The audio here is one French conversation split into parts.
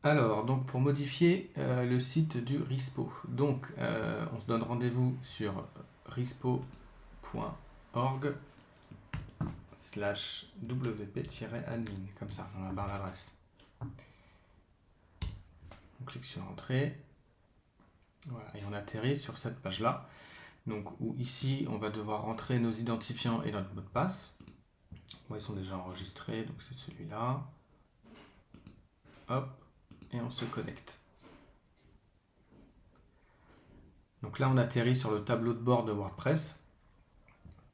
Alors, donc pour modifier le site du RISPO, donc on se donne rendez-vous sur rispo.org/wp-admin, comme ça, dans la barre d'adresse. On clique sur Entrée, voilà, et on atterrit sur cette page-là. Donc, où ici, on va devoir rentrer nos identifiants et notre mot de passe. Bon, ils sont déjà enregistrés, donc c'est celui-là. Hop, et on se connecte. Donc là, on atterrit sur le tableau de bord de WordPress.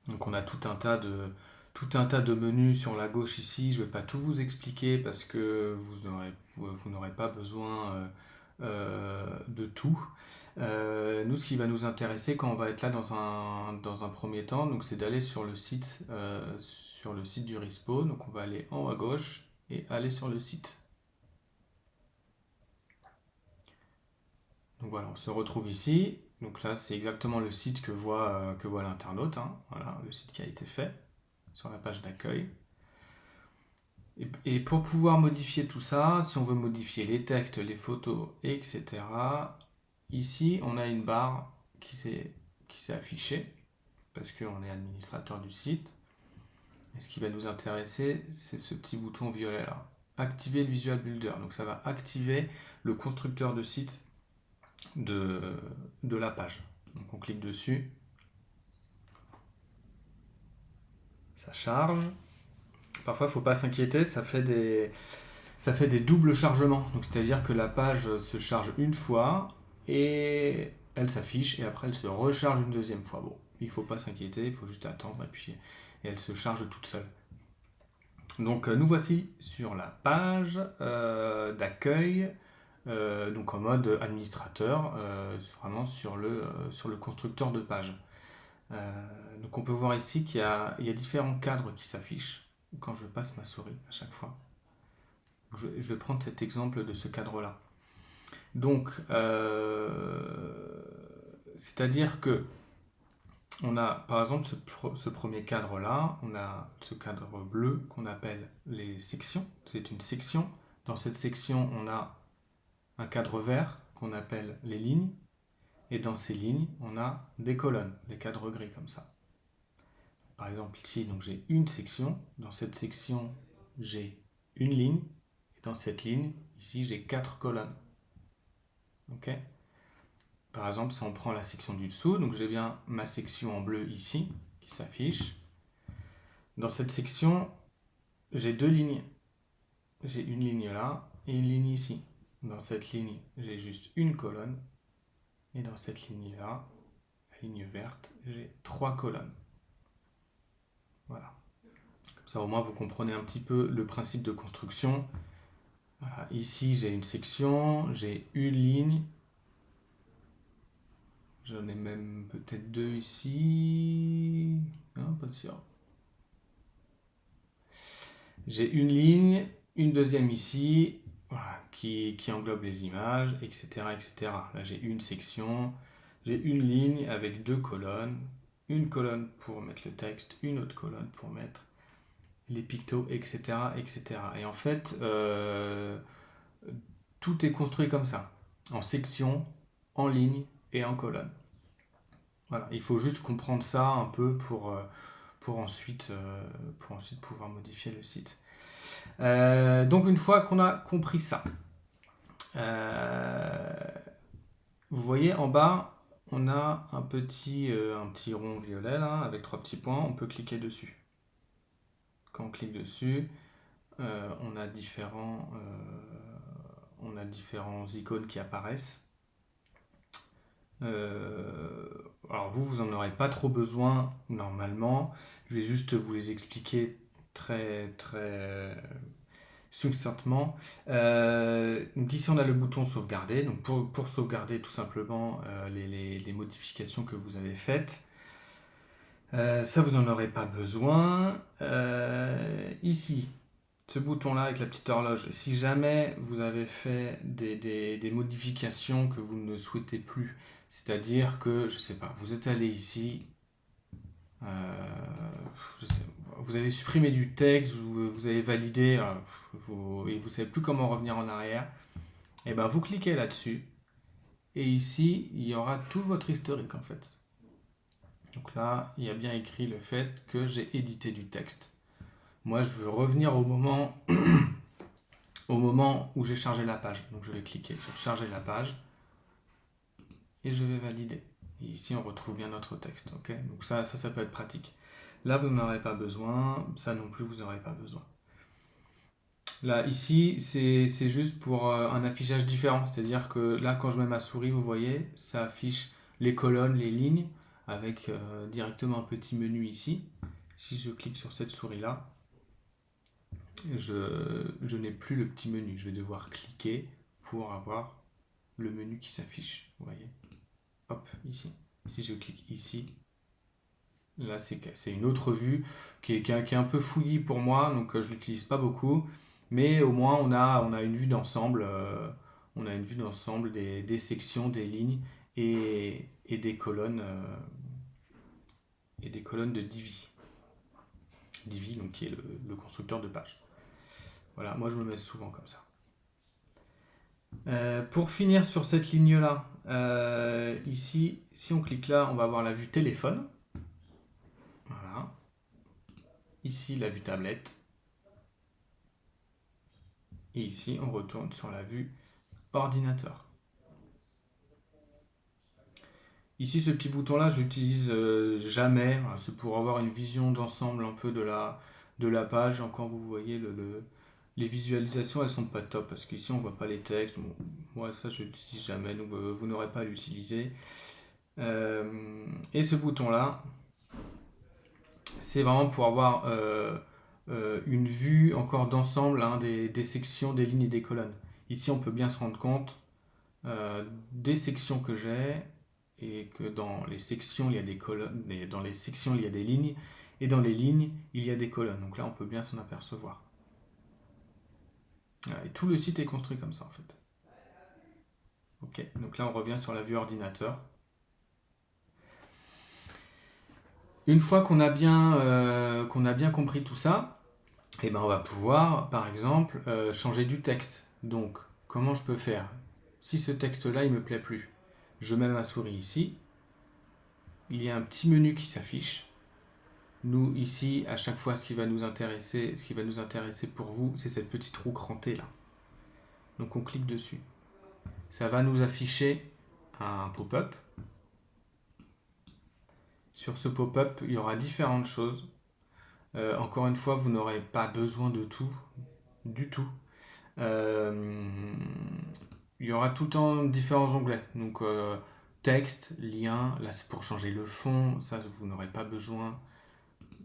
Donc on a tout un tas de menus sur la gauche ici. Je ne vais pas tout vous expliquer parce que vous n'aurez pas besoin de tout. Nous, ce qui va nous intéresser quand on va être là dans un premier temps, donc c'est d'aller sur le site du RISPO. Donc on va aller en haut à gauche et aller sur le site. Donc voilà, on se retrouve ici. Donc là, c'est exactement le site que voit l'internaute, hein. Voilà, le site qui a été fait sur la page d'accueil. Et pour pouvoir modifier tout ça, si on veut modifier les textes, les photos, etc., ici, on a une barre qui s'est affichée parce qu'on est administrateur du site. Et ce qui va nous intéresser, c'est ce petit bouton violet là. Activer le Visual Builder. Donc ça va activer le constructeur de site de la page. Donc on clique dessus. Ça charge. Parfois, il ne faut pas s'inquiéter, ça fait des doubles chargements. Donc c'est-à-dire que la page se charge une fois et elle s'affiche et après elle se recharge une deuxième fois. Bon, il ne faut pas s'inquiéter, il faut juste attendre et elle se charge toute seule. Donc nous voici sur la page d'accueil, donc en mode administrateur, vraiment sur le constructeur de page. Donc on peut voir ici qu'il y a différents cadres qui s'affichent quand je passe ma souris à chaque fois. Je vais prendre cet exemple de ce cadre-là. Donc, c'est-à-dire que on a, par exemple, ce premier cadre-là, on a ce cadre bleu qu'on appelle les sections. C'est une section. Dans cette section, on a un cadre vert qu'on appelle les lignes. Et dans ces lignes, on a des colonnes, des cadres gris comme ça. Par exemple, ici, donc j'ai une section. Dans cette section, j'ai une ligne. Et dans cette ligne, ici, j'ai 4 colonnes. Ok. Par exemple, si on prend la section du dessous, donc j'ai bien ma section en bleu ici, qui s'affiche. Dans cette section, j'ai 2 lignes. J'ai une ligne là et une ligne ici. Dans cette ligne, j'ai juste une colonne. Et dans cette ligne-là, la ligne verte, j'ai 3 colonnes. Voilà. Comme ça, au moins, vous comprenez un petit peu le principe de construction. Voilà. Ici, j'ai une section, j'ai une ligne. J'en ai même peut-être 2 ici. Non, pas sûr. J'ai une ligne, une deuxième ici, voilà, qui englobe les images, etc., etc. Là, j'ai une section, j'ai une ligne avec 2 colonnes, une colonne pour mettre le texte, une autre colonne pour mettre les pictos, etc., etc. Et en fait, tout est construit comme ça, en section, en ligne et en colonne. Voilà, il faut juste comprendre ça un peu pour ensuite pouvoir modifier le site. Donc une fois qu'on a compris ça, vous voyez en bas, on a un petit rond violet là, avec 3 petits points, on peut cliquer dessus. Quand on clique dessus, on a différents icônes qui apparaissent. Alors vous n'en aurez pas trop besoin normalement. Je vais juste vous les expliquer très succinctement. Donc ici on a le bouton sauvegarder. Donc pour sauvegarder tout simplement les modifications que vous avez faites. Ça vous n'en aurez pas besoin. Ici, ce bouton-là avec la petite horloge, si jamais vous avez fait des modifications que vous ne souhaitez plus, c'est-à-dire que, je sais pas, vous êtes allé ici, vous avez supprimé du texte, vous avez validé, et vous ne savez plus comment revenir en arrière, Et ben vous cliquez là-dessus. Et ici, il y aura tout votre historique en fait. Donc là, il y a bien écrit le fait que j'ai édité du texte. Moi, je veux revenir au moment, au moment où j'ai chargé la page. Donc je vais cliquer sur charger la page et je vais valider. Et ici, on retrouve bien notre texte. Ok, donc ça peut être pratique. Là, vous n'en aurez pas besoin. Ça non plus, vous n'aurez pas besoin. Là, ici, c'est juste pour un affichage différent. C'est-à-dire que là, quand je mets ma souris, vous voyez, ça affiche les colonnes, les lignes, avec directement un petit menu ici. Si je clique sur cette souris-là, je n'ai plus le petit menu. Je vais devoir cliquer pour avoir le menu qui s'affiche. Vous voyez? Hop, ici. Si je clique ici, là, c'est une autre vue qui est un peu fouillis pour moi, donc je ne l'utilise pas beaucoup. Mais au moins, on a une vue d'ensemble. On a une vue d'ensemble des sections, des lignes et des colonnes de Divi. Divi, donc, qui est le constructeur de pages. Voilà, moi je me mets souvent comme ça. Pour finir sur cette ligne-là, ici, si on clique là, on va avoir la vue téléphone. Voilà. Ici, la vue tablette. Et ici, on retourne sur la vue ordinateur. Ici, ce petit bouton-là, je l'utilise jamais. Voilà, c'est pour avoir une vision d'ensemble un peu de la page. Encore, vous voyez, les visualisations, elles sont pas top parce qu'ici, on voit pas les textes. Bon, moi, ça, je l'utilise jamais, donc vous n'aurez pas à l'utiliser. Et ce bouton-là, c'est vraiment pour avoir une vue encore d'ensemble hein, des sections, des lignes et des colonnes. Ici, on peut bien se rendre compte des sections que j'ai et que dans les sections, il y a des colonnes, et dans les sections, il y a des lignes, et dans les lignes, il y a des colonnes. Donc là, on peut bien s'en apercevoir. Et tout le site est construit comme ça, en fait. Ok, donc là, on revient sur la vue ordinateur. Une fois qu'on a bien compris tout ça, eh ben, on va pouvoir, par exemple, changer du texte. Donc, comment je peux faire? Si ce texte-là, il ne me plaît plus, je mets ma souris ici. Il y a un petit menu qui s'affiche. Nous, ici, à chaque fois, ce qui va nous intéresser pour vous, c'est cette petite roue crantée là. Donc, on clique dessus. Ça va nous afficher un pop-up. Sur ce pop-up, il y aura différentes choses. Encore une fois, vous n'aurez pas besoin de tout, du tout. Il y aura tout le temps différents onglets. Donc, texte, lien, là c'est pour changer le fond, ça vous n'aurez pas besoin.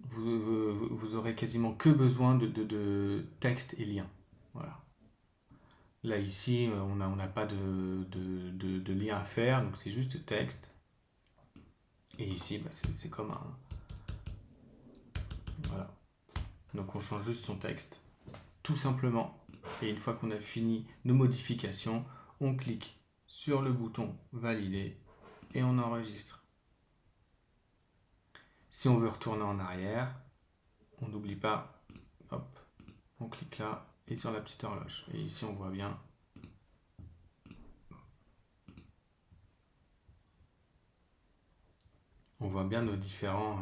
Vous aurez quasiment que besoin de texte et lien. Voilà. Là ici, on n'a pas de lien à faire, donc c'est juste texte. Et ici, bah, c'est comme un... Voilà. Donc on change juste son texte, tout simplement. Et une fois qu'on a fini nos modifications, on clique sur le bouton valider et on enregistre. Si on veut retourner en arrière, on n'oublie pas, hop, on clique là et sur la petite horloge. Et ici on voit bien. On voit bien nos différents,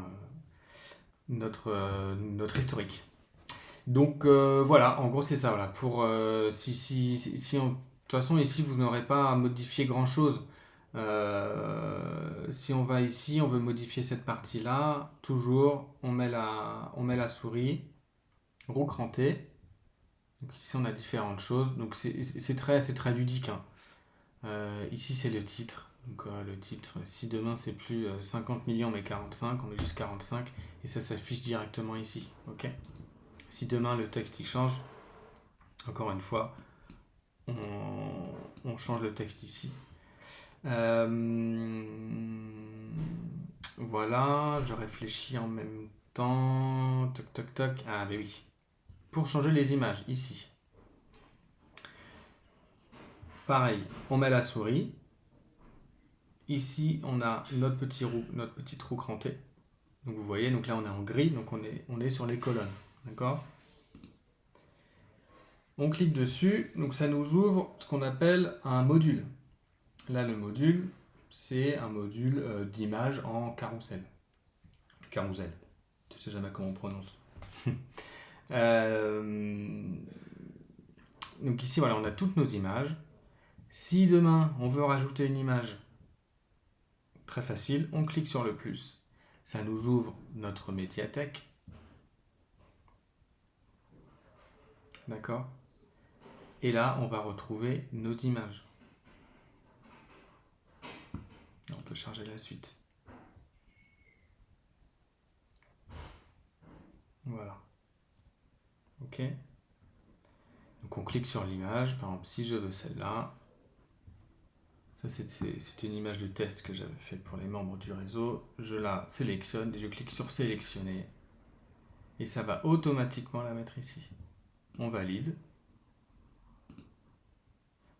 notre historique. Donc voilà, en gros c'est ça. Voilà. Pour, si de toute façon ici vous n'aurez pas à modifier grand chose. Si on va ici, on veut modifier cette partie-là, toujours on met la souris, roue crantée. Donc ici on a différentes choses. Donc c'est très ludique. Hein. Ici c'est le titre. Donc le titre, si demain c'est plus 50 millions mais 45, on met juste 45 et ça s'affiche directement ici. Ok. Si demain le texte il change, encore une fois, on change le texte ici. Voilà, je réfléchis en même temps. Toc toc toc. Ah mais oui. Pour changer les images, ici. Pareil, on met la souris. Ici, on a notre petite roue crantée. Donc vous voyez, donc là on est en gris, donc on est sur les colonnes. D'accord ? On clique dessus, donc ça nous ouvre ce qu'on appelle un module. Là, le module, c'est un module d'image en carrousel. Carousel. Je ne sais jamais comment on prononce. Euh, donc ici, voilà, on a toutes nos images. Si demain, on veut rajouter une image, très facile, on clique sur le plus. Ça nous ouvre notre médiathèque. D'accord? Et là, on va retrouver nos images. On peut charger la suite. Voilà. Ok? Donc on clique sur l'image. Par exemple, si je veux celle-là, ça c'est une image de test que j'avais fait pour les membres du réseau. Je la sélectionne et je clique sur sélectionner. Et ça va automatiquement la mettre ici. On valide.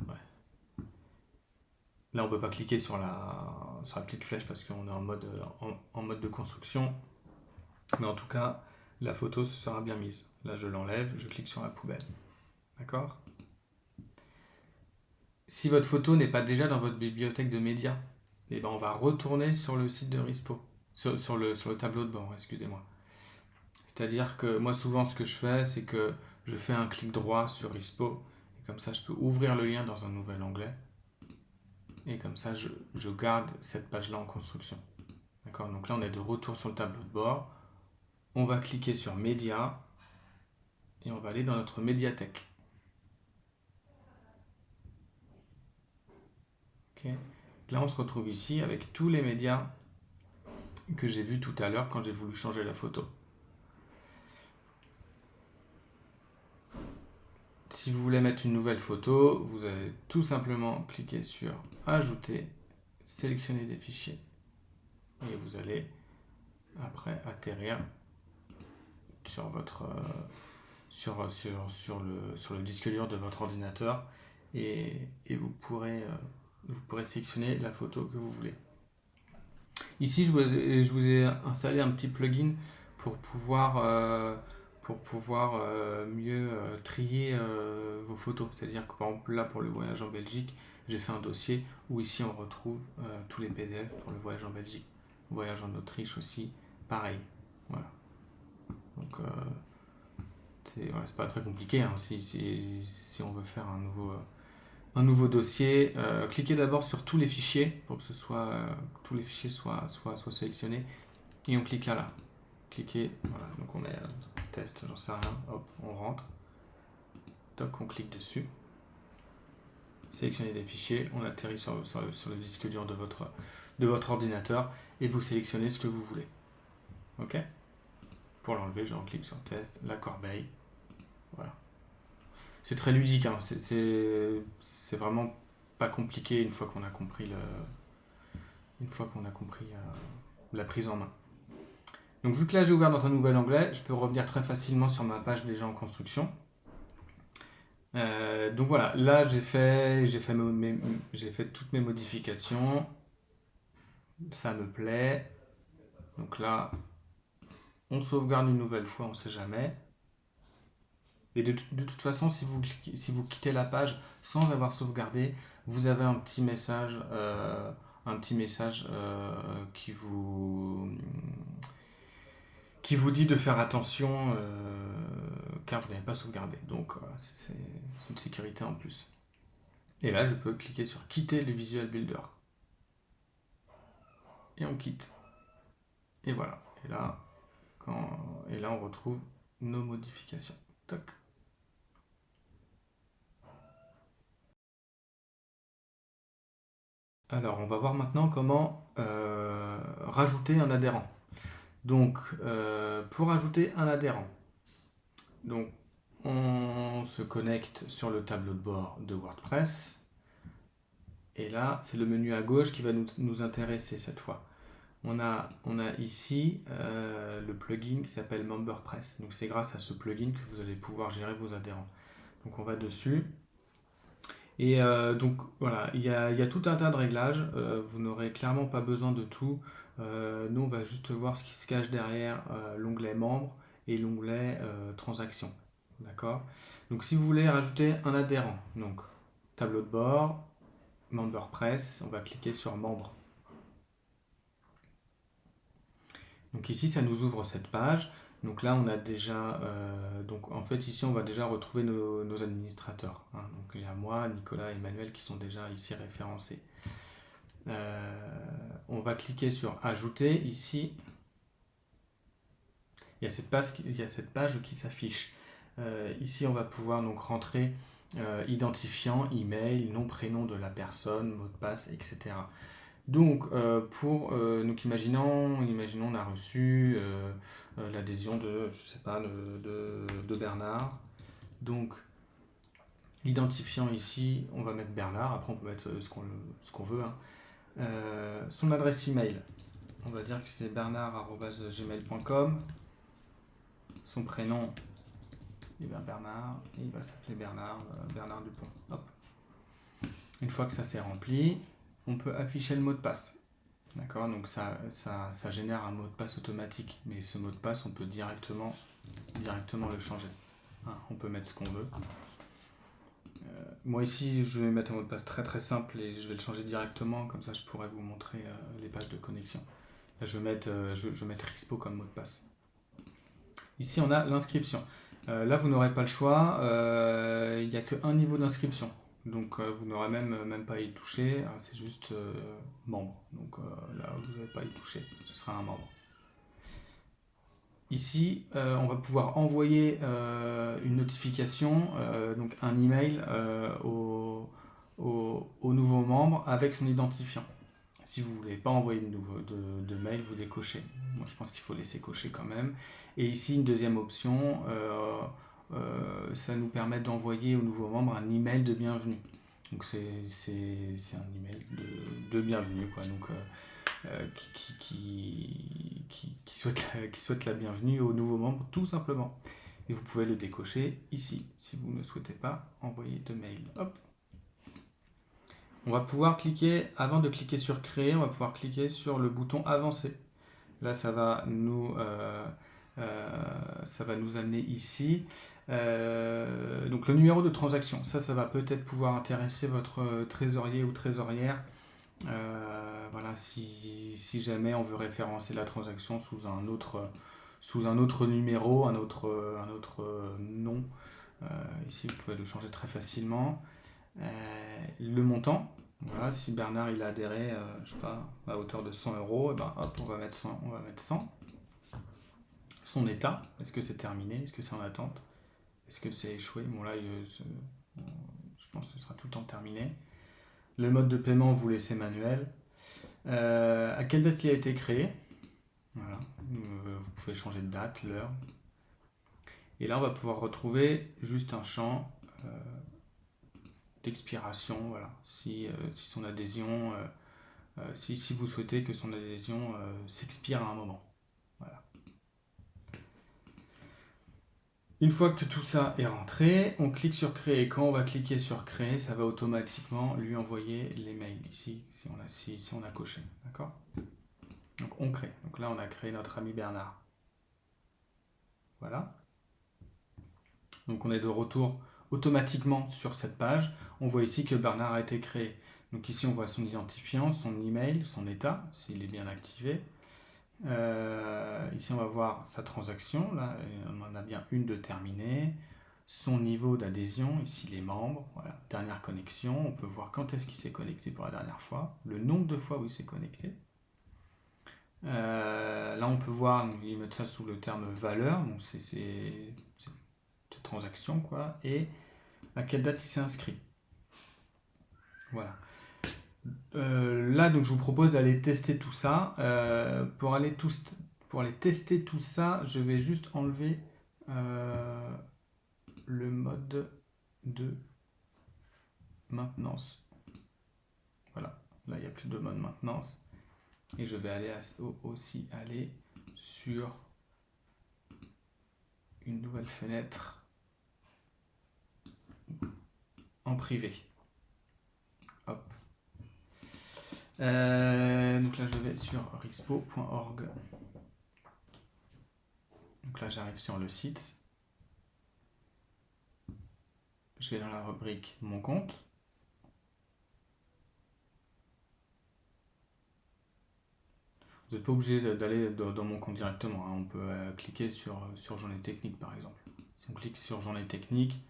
Ouais. Là, on ne peut pas cliquer sur la petite flèche parce qu'on est en mode de construction. Mais en tout cas, la photo se sera bien mise. Là, je l'enlève, je clique sur la poubelle. D'accord? Si votre photo n'est pas déjà dans votre bibliothèque de médias, eh ben on va retourner sur le site de Rispo, sur le tableau de bord, excusez-moi. C'est-à-dire que moi, souvent, ce que je fais, c'est que je fais un clic droit sur Rispo, et comme ça, je peux ouvrir le lien dans un nouvel onglet, et comme ça, je garde cette page-là en construction. D'accord? Donc là, on est de retour sur le tableau de bord. On va cliquer sur Médias, et on va aller dans notre médiathèque. Okay. Là, on se retrouve ici avec tous les médias que j'ai vus tout à l'heure quand j'ai voulu changer la photo. Si vous voulez mettre une nouvelle photo, vous allez tout simplement cliquer sur Ajouter, sélectionner des fichiers et vous allez après atterrir sur votre sur le disque dur de votre ordinateur et vous pourrez sélectionner la photo que vous voulez. Ici, je vous ai installé un petit plugin pour pouvoir mieux trier vos photos. C'est-à-dire que par exemple là pour le voyage en Belgique, j'ai fait un dossier où ici on retrouve tous les PDF pour le voyage en Belgique. Le voyage en Autriche aussi, pareil. Voilà. Donc c'est pas très compliqué hein, si on veut faire un nouveau dossier. Cliquez d'abord sur tous les fichiers pour que tous les fichiers soient sélectionnés et on clique là. Cliquez, voilà, donc on met test, j'en sais rien, hop, on rentre. Toc, on clique dessus. Sélectionnez des fichiers, on atterrit sur le disque dur de votre ordinateur et vous sélectionnez ce que vous voulez. Ok? Pour l'enlever, je clique sur test, la corbeille. Voilà. C'est très ludique, hein. C'est vraiment pas compliqué une fois qu'on a compris la prise en main. Donc vu que là j'ai ouvert dans un nouvel onglet, je peux revenir très facilement sur ma page déjà en construction. Donc voilà, là j'ai fait toutes mes modifications. Ça me plaît. Donc là, on sauvegarde une nouvelle fois, on ne sait jamais. Et de toute façon, si vous quittez la page sans avoir sauvegardé, vous avez un petit message, qui vous dit de faire attention car vous n'avez pas sauvegardé. Donc c'est une sécurité en plus. Et là, je peux cliquer sur quitter le Visual Builder. Et on quitte. Et voilà. Et là, on retrouve nos modifications. Toc. Alors, on va voir maintenant comment rajouter un adhérent. Donc, pour ajouter un adhérent, donc, on se connecte sur le tableau de bord de WordPress. Et là, c'est le menu à gauche qui va nous intéresser cette fois. On a ici le plugin qui s'appelle MemberPress. Donc, c'est grâce à ce plugin que vous allez pouvoir gérer vos adhérents. Donc, on va dessus. Et donc voilà, il y a tout un tas de réglages, vous n'aurez clairement pas besoin de tout. Nous, on va juste voir ce qui se cache derrière l'onglet membres et l'onglet transactions. D'accord? Donc si vous voulez rajouter un adhérent, donc tableau de bord, MemberPress, on va cliquer sur membre. Donc ici, ça nous ouvre cette page. Donc là, on a déjà, donc en fait ici, on va déjà retrouver nos administrateurs, hein. Donc il y a moi, Nicolas et Emmanuel qui sont déjà ici référencés. On va cliquer sur ajouter ici. Il y a cette page qui s'affiche. Ici, on va pouvoir donc rentrer identifiant, email, nom, prénom de la personne, mot de passe, etc. Donc, imaginons, on a reçu l'adhésion de, je sais pas, de Bernard. Donc, l'identifiant ici, on va mettre Bernard. Après, on peut mettre ce qu'on veut, hein. Son adresse email, on va dire que c'est bernard@gmail.com. Son prénom, et bien Bernard, et il va s'appeler Bernard Dupont. Hop. Une fois que ça c'est rempli, on peut afficher le mot de passe. D'accord, donc ça génère un mot de passe automatique, mais ce mot de passe, on peut directement le changer. Hein, on peut mettre ce qu'on veut. Moi ici, je vais mettre un mot de passe très très simple et je vais le changer directement, comme ça je pourrais vous montrer les pages de connexion. Là, je vais mettre Rispo comme mot de passe. Ici, on a l'inscription. Là, vous n'aurez pas le choix. Il n'y a qu'un niveau d'inscription. Donc, vous n'aurez même pas à y toucher. C'est juste membre. Donc là, vous n'avez pas à y toucher. Ce sera un membre. Ici, on va pouvoir envoyer une notification, donc un email au nouveau membre avec son identifiant. Si vous ne voulez pas envoyer de mail, vous décochez. Moi, je pense qu'il faut laisser cocher quand même. Et ici, une deuxième option, ça nous permet d'envoyer au nouveau membre un email de bienvenue. Donc, c'est un email de bienvenue, quoi. Donc, qui souhaite la bienvenue au nouveau membre, tout simplement. Et vous pouvez le décocher ici, si vous ne souhaitez pas envoyer de mail. Hop. On va pouvoir cliquer, avant de cliquer sur créer, on va pouvoir cliquer sur le bouton avancer. Là, ça va nous amener ici. Donc le numéro de transaction, ça va peut-être pouvoir intéresser votre trésorier ou trésorière. Voilà, si jamais on veut référencer la transaction sous un autre numéro, un autre nom. Ici, vous pouvez le changer très facilement. Le montant, voilà, si Bernard il a adhéré, je sais pas, à hauteur de 100 €, et ben hop, on va mettre 100. Son état, est-ce que c'est terminé, est-ce que c'est en attente, est-ce que c'est échoué, bon là, je pense que ce sera tout le temps terminé. Le mode de paiement, vous laissez manuel. À quelle date il a été créé, voilà, vous pouvez changer de date, l'heure. Et là, on va pouvoir retrouver juste un champ d'expiration, voilà. Si son adhésion, si vous souhaitez que son adhésion s'expire à un moment. Voilà. Une fois que tout ça est rentré, on clique sur créer. Et quand on va cliquer sur créer, ça va automatiquement lui envoyer les mails ici, si on a coché. D'accord ? Donc on crée. Donc là, on a créé notre ami Bernard. Voilà. Donc on est de retour automatiquement sur cette page. On voit ici que Bernard a été créé. Donc ici, on voit son identifiant, son email, son état, s'il est bien activé. Ici, on va voir sa transaction. Là, on en a bien une de terminée. Son niveau d'adhésion, ici les membres. Voilà, dernière connexion. On peut voir quand est-ce qu'il s'est connecté pour la dernière fois, le nombre de fois où il s'est connecté. Là, on peut voir, donc, ils mettent ça sous le terme valeur. Donc, c'est transaction, quoi. Et à quelle date il s'est inscrit. Voilà. Là, donc, je vous propose d'aller tester tout ça. Pour aller tester tout ça, je vais juste enlever le mode de maintenance. Voilà. Là, il n'y a plus de mode maintenance. Et je vais aussi aller sur une nouvelle fenêtre en privé. Hop. Donc là, je vais sur rispo.org. Donc là, j'arrive sur le site. je vais dans la rubrique Mon compte. Vous n'êtes pas obligé d'aller dans mon compte directement, hein. On peut cliquer sur Journée technique par exemple. Si on clique sur Journée technique,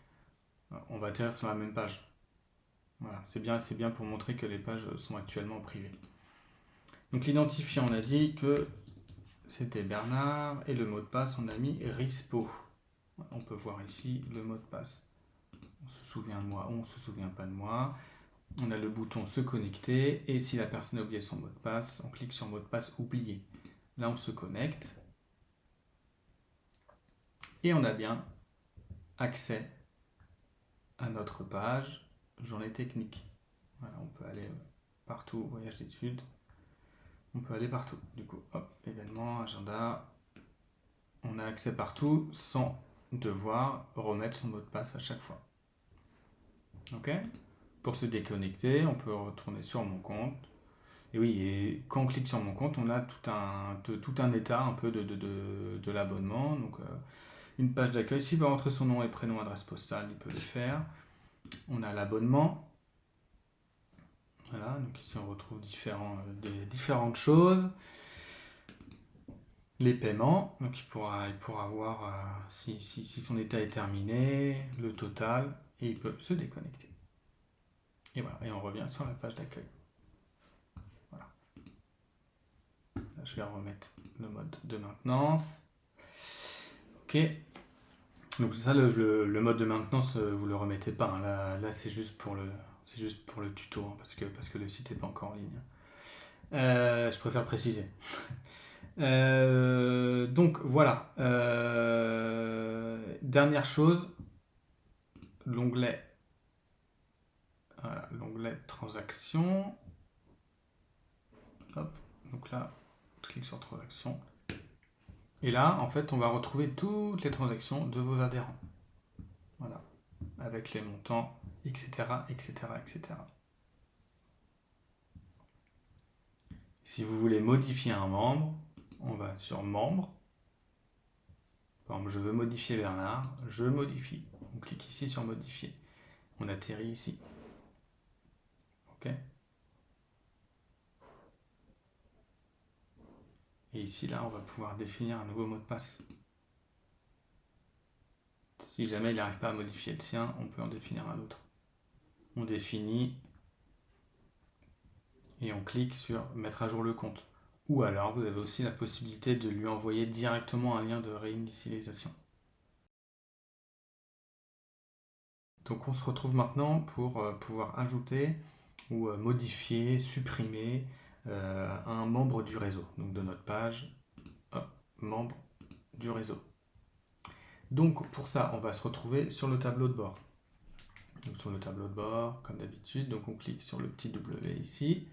on va atterrir sur la même page. Voilà, c'est bien pour montrer que les pages sont actuellement privées. Donc l'identifiant, on a dit que c'était Bernard et le mot de passe, on a mis Rispo. On peut voir ici le mot de passe. On se souvient de moi ou on ne se souvient pas de moi. On a le bouton se connecter et si la personne a oublié son mot de passe, on clique sur mot de passe oublié. Là, on se connecte et on a bien accès à notre page Journée technique. Voilà, on peut aller partout, voyage d'études. On peut aller partout. Du coup, hop, événements, agenda. On a accès partout sans devoir remettre son mot de passe à chaque fois. Ok ? Pour se déconnecter, on peut retourner sur mon compte. Et oui, et quand on clique sur mon compte, on a tout un état un peu de l'abonnement. Donc, une page d'accueil. S'il veut rentrer son nom et prénom, adresse postale, il peut le faire. On a l'abonnement. Voilà, donc ici on retrouve différentes choses. Les paiements, donc il pourra voir si son état est terminé, le total, et il peut se déconnecter. Et voilà, et on revient sur la page d'accueil. Voilà. Là, je vais remettre le mode de maintenance. Ok. Donc ça, le mode de maintenance, vous le remettez pas, hein. Là c'est juste pour le tuto, hein, parce que le site n'est pas encore en ligne. Je préfère préciser. Donc voilà. Dernière chose, l'onglet transactions. Hop, donc là, on clique sur transactions. Et là, en fait, on va retrouver toutes les transactions de vos adhérents. Voilà, avec les montants, etc., etc., etc. Si vous voulez modifier un membre, on va sur membre. Par exemple, je veux modifier Bernard, je modifie. On clique ici sur modifier. On atterrit ici. Ok. Et ici, là, on va pouvoir définir un nouveau mot de passe. Si jamais il n'arrive pas à modifier le sien, on peut en définir un autre. On définit et on clique sur mettre à jour le compte. Ou alors, vous avez aussi la possibilité de lui envoyer directement un lien de réinitialisation. Donc on se retrouve maintenant pour pouvoir ajouter ou modifier, supprimer un membre du réseau, donc de notre page, membre du réseau. Donc pour ça, on va se retrouver sur le tableau de bord. Donc sur le tableau de bord, comme d'habitude, donc on clique sur le petit W ici.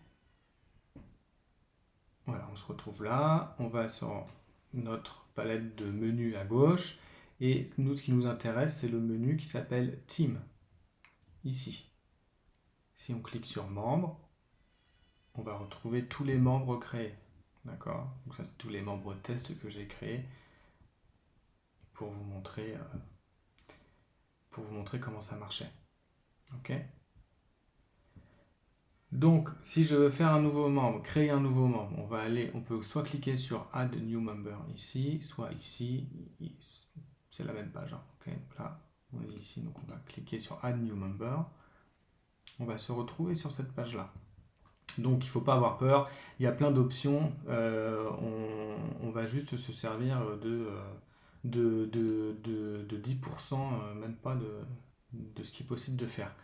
Voilà, on se retrouve là, on va sur notre palette de menus à gauche, et nous, ce qui nous intéresse, c'est le menu qui s'appelle Team, ici. Si on clique sur membres, on va retrouver tous les membres créés. D'accord ? Donc ça, c'est tous les membres test que j'ai créés pour vous montrer comment ça marchait. Ok ? Donc, si je veux faire un nouveau membre, créer un nouveau membre, on peut soit cliquer sur Add New Member ici, soit ici, c'est la même page. Hein. Okay, donc là, on est ici, donc on va cliquer sur Add New Member. On va se retrouver sur cette page-là. Donc, il ne faut pas avoir peur, il y a plein d'options. On va juste se servir de 10%, même pas de ce qui est possible de faire.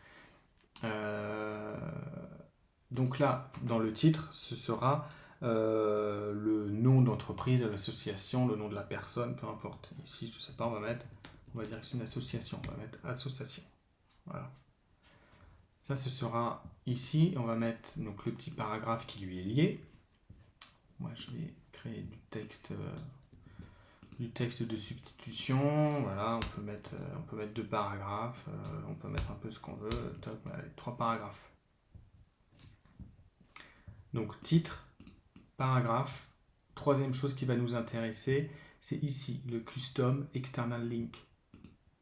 Donc là, dans le titre, ce sera le nom d'entreprise, de l'association, le nom de la personne, peu importe. Ici, je ne sais pas, on va dire que c'est une association, on va mettre association. Voilà. Ça, ce sera ici, on va mettre donc, le petit paragraphe qui lui est lié. Moi, je vais créer du texte de substitution. Voilà, on peut mettre 2 paragraphes, on peut mettre un peu ce qu'on veut. Top, allez, 3 paragraphes. Donc titre, paragraphe. Troisième chose qui va nous intéresser, c'est ici, le custom external link.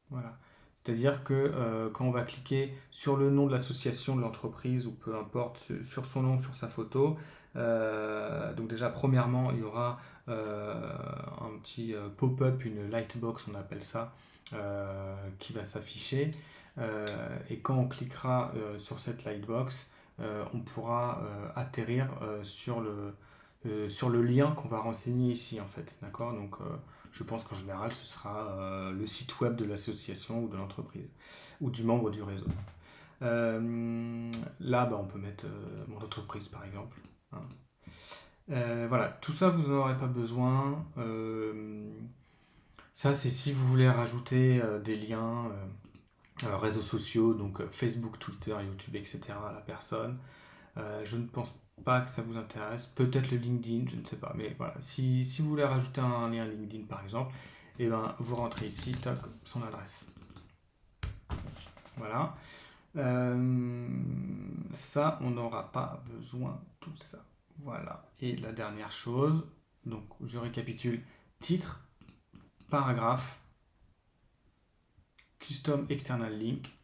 Voilà. C'est-à-dire que quand on va cliquer sur le nom de l'association, de l'entreprise, ou peu importe, sur son nom, sur sa photo, donc déjà, premièrement, il y aura un petit pop-up, une lightbox, on appelle ça, qui va s'afficher. Et quand on cliquera sur cette lightbox, on pourra atterrir sur le lien qu'on va renseigner ici, en fait. D'accord? Donc, je pense qu'en général, ce sera le site web de l'association ou de l'entreprise, ou du membre du réseau. Là, bah, on peut mettre mon entreprise, par exemple. Hein. Voilà, tout ça, vous n'en aurez pas besoin. Ça, c'est si vous voulez rajouter des liens, réseaux sociaux, donc Facebook, Twitter, YouTube, etc. à la personne. Je ne pense pas que ça vous intéresse. Peut-être le LinkedIn, je ne sais pas. Mais voilà, si vous voulez rajouter un lien LinkedIn, par exemple, et ben, vous rentrez ici, tac, son adresse. Voilà. Ça, on n'aura pas besoin de tout ça. Voilà. Et la dernière chose, donc je récapitule, titre, paragraphe, custom external link.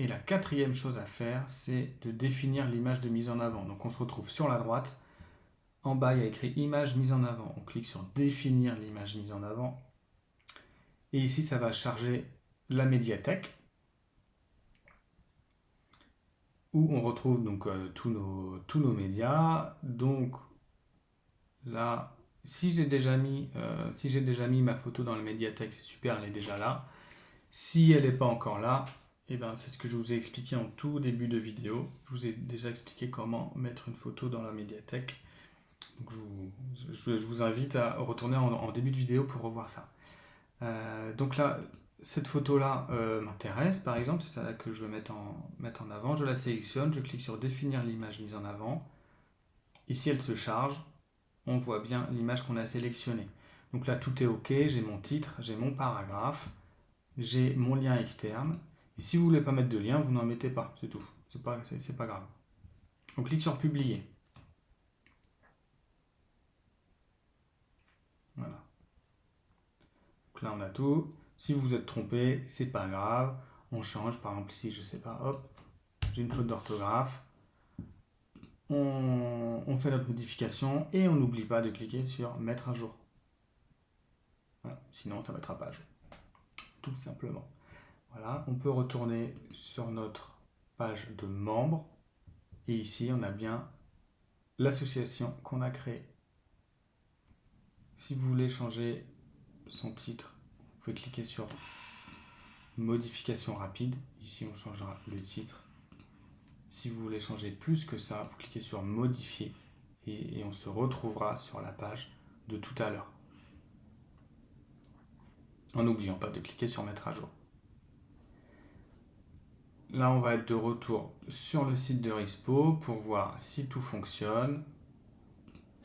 Et la quatrième chose à faire, c'est de définir l'image de mise en avant. Donc on se retrouve sur la droite. En bas, il y a écrit image mise en avant. On clique sur définir l'image mise en avant. Et ici, ça va charger la médiathèque, où on retrouve donc tous nos médias. Donc là, si j'ai déjà mis ma photo dans la médiathèque, c'est super, elle est déjà là. Si elle n'est pas encore là, eh ben, c'est ce que je vous ai expliqué en tout début de vidéo. Je vous ai déjà expliqué comment mettre une photo dans la médiathèque. Donc je vous invite à retourner en début de vidéo pour revoir ça. Donc là, cette photo-là m'intéresse, par exemple, c'est ça que je veux mettre en avant. Je la sélectionne, je clique sur définir l'image mise en avant. Ici, elle se charge. On voit bien l'image qu'on a sélectionnée. Donc là, tout est OK. J'ai mon titre, j'ai mon paragraphe, j'ai mon lien externe. Et si vous ne voulez pas mettre de lien, vous n'en mettez pas, c'est tout. C'est pas grave. On clique sur publier. Voilà. Donc là, on a tout. Si vous êtes trompé, c'est pas grave. On change. Par exemple, ici, je sais pas, hop, j'ai une faute d'orthographe. On fait notre modification et on n'oublie pas de cliquer sur mettre à jour. Voilà. Sinon, ça ne mettra pas à jour. Tout simplement. Voilà. On peut retourner sur notre page de membres. Et ici, on a bien l'association qu'on a créée. Si vous voulez changer son titre, vous pouvez cliquer sur modification rapide. Ici, on changera le titre. Si vous voulez changer plus que ça, vous cliquez sur modifier et on se retrouvera sur la page de tout à l'heure. En n'oubliant pas de cliquer sur mettre à jour. Là, on va être de retour sur le site de Rispo pour voir si tout fonctionne.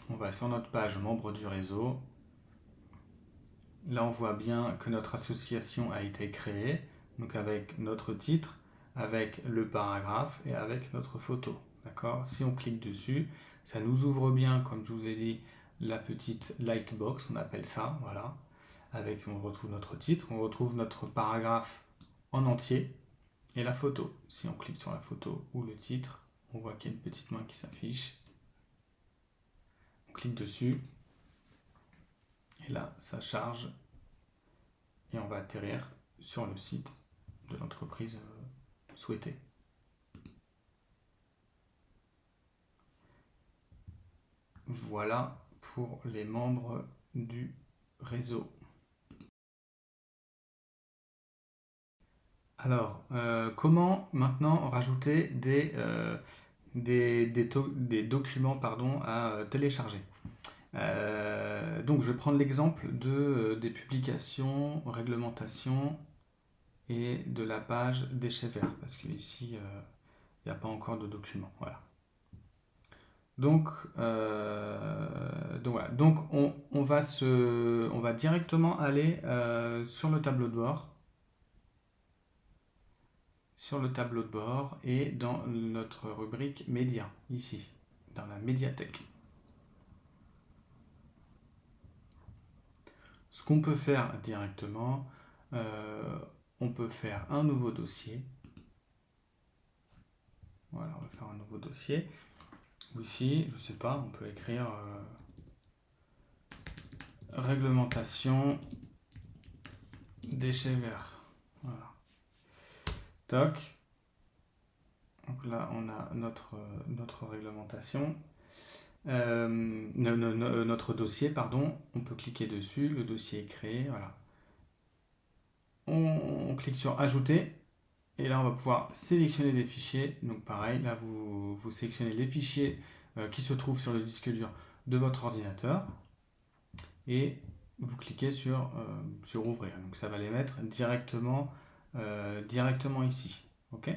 On va sur notre page membre du réseau. Là, on voit bien que notre association a été créée, donc avec notre titre, avec le paragraphe et avec notre photo. D'accord? Si on clique dessus, ça nous ouvre bien, comme je vous ai dit, la petite lightbox, on appelle ça, voilà. On retrouve notre titre, on retrouve notre paragraphe en entier et la photo. Si on clique sur la photo ou le titre, on voit qu'il y a une petite main qui s'affiche. On clique dessus et là, ça charge et on va atterrir sur le site de l'entreprise souhaitée. Voilà pour les membres du réseau. Alors, comment maintenant rajouter des documents à télécharger? Donc, je vais prendre l'exemple des publications, réglementations et de la page déchets verts, parce qu'ici, il n'y a pas encore de documents. Voilà. Donc voilà. Donc on va directement aller sur le tableau de bord. Sur le tableau de bord et dans notre rubrique médias, ici, dans la médiathèque. Ce qu'on peut faire directement, on peut faire un nouveau dossier. Voilà, on va faire un nouveau dossier. Ou ici, je sais pas, on peut écrire réglementation déchets verts. Voilà. Toc. Donc là, on a notre réglementation. Notre dossier, pardon. On peut cliquer dessus, le dossier est créé. Voilà. On clique sur ajouter. Et là, on va pouvoir sélectionner les fichiers. Donc pareil, là, vous sélectionnez les fichiers qui se trouvent sur le disque dur de votre ordinateur. Et vous cliquez sur ouvrir. Donc ça va les mettre directement ici. OK ?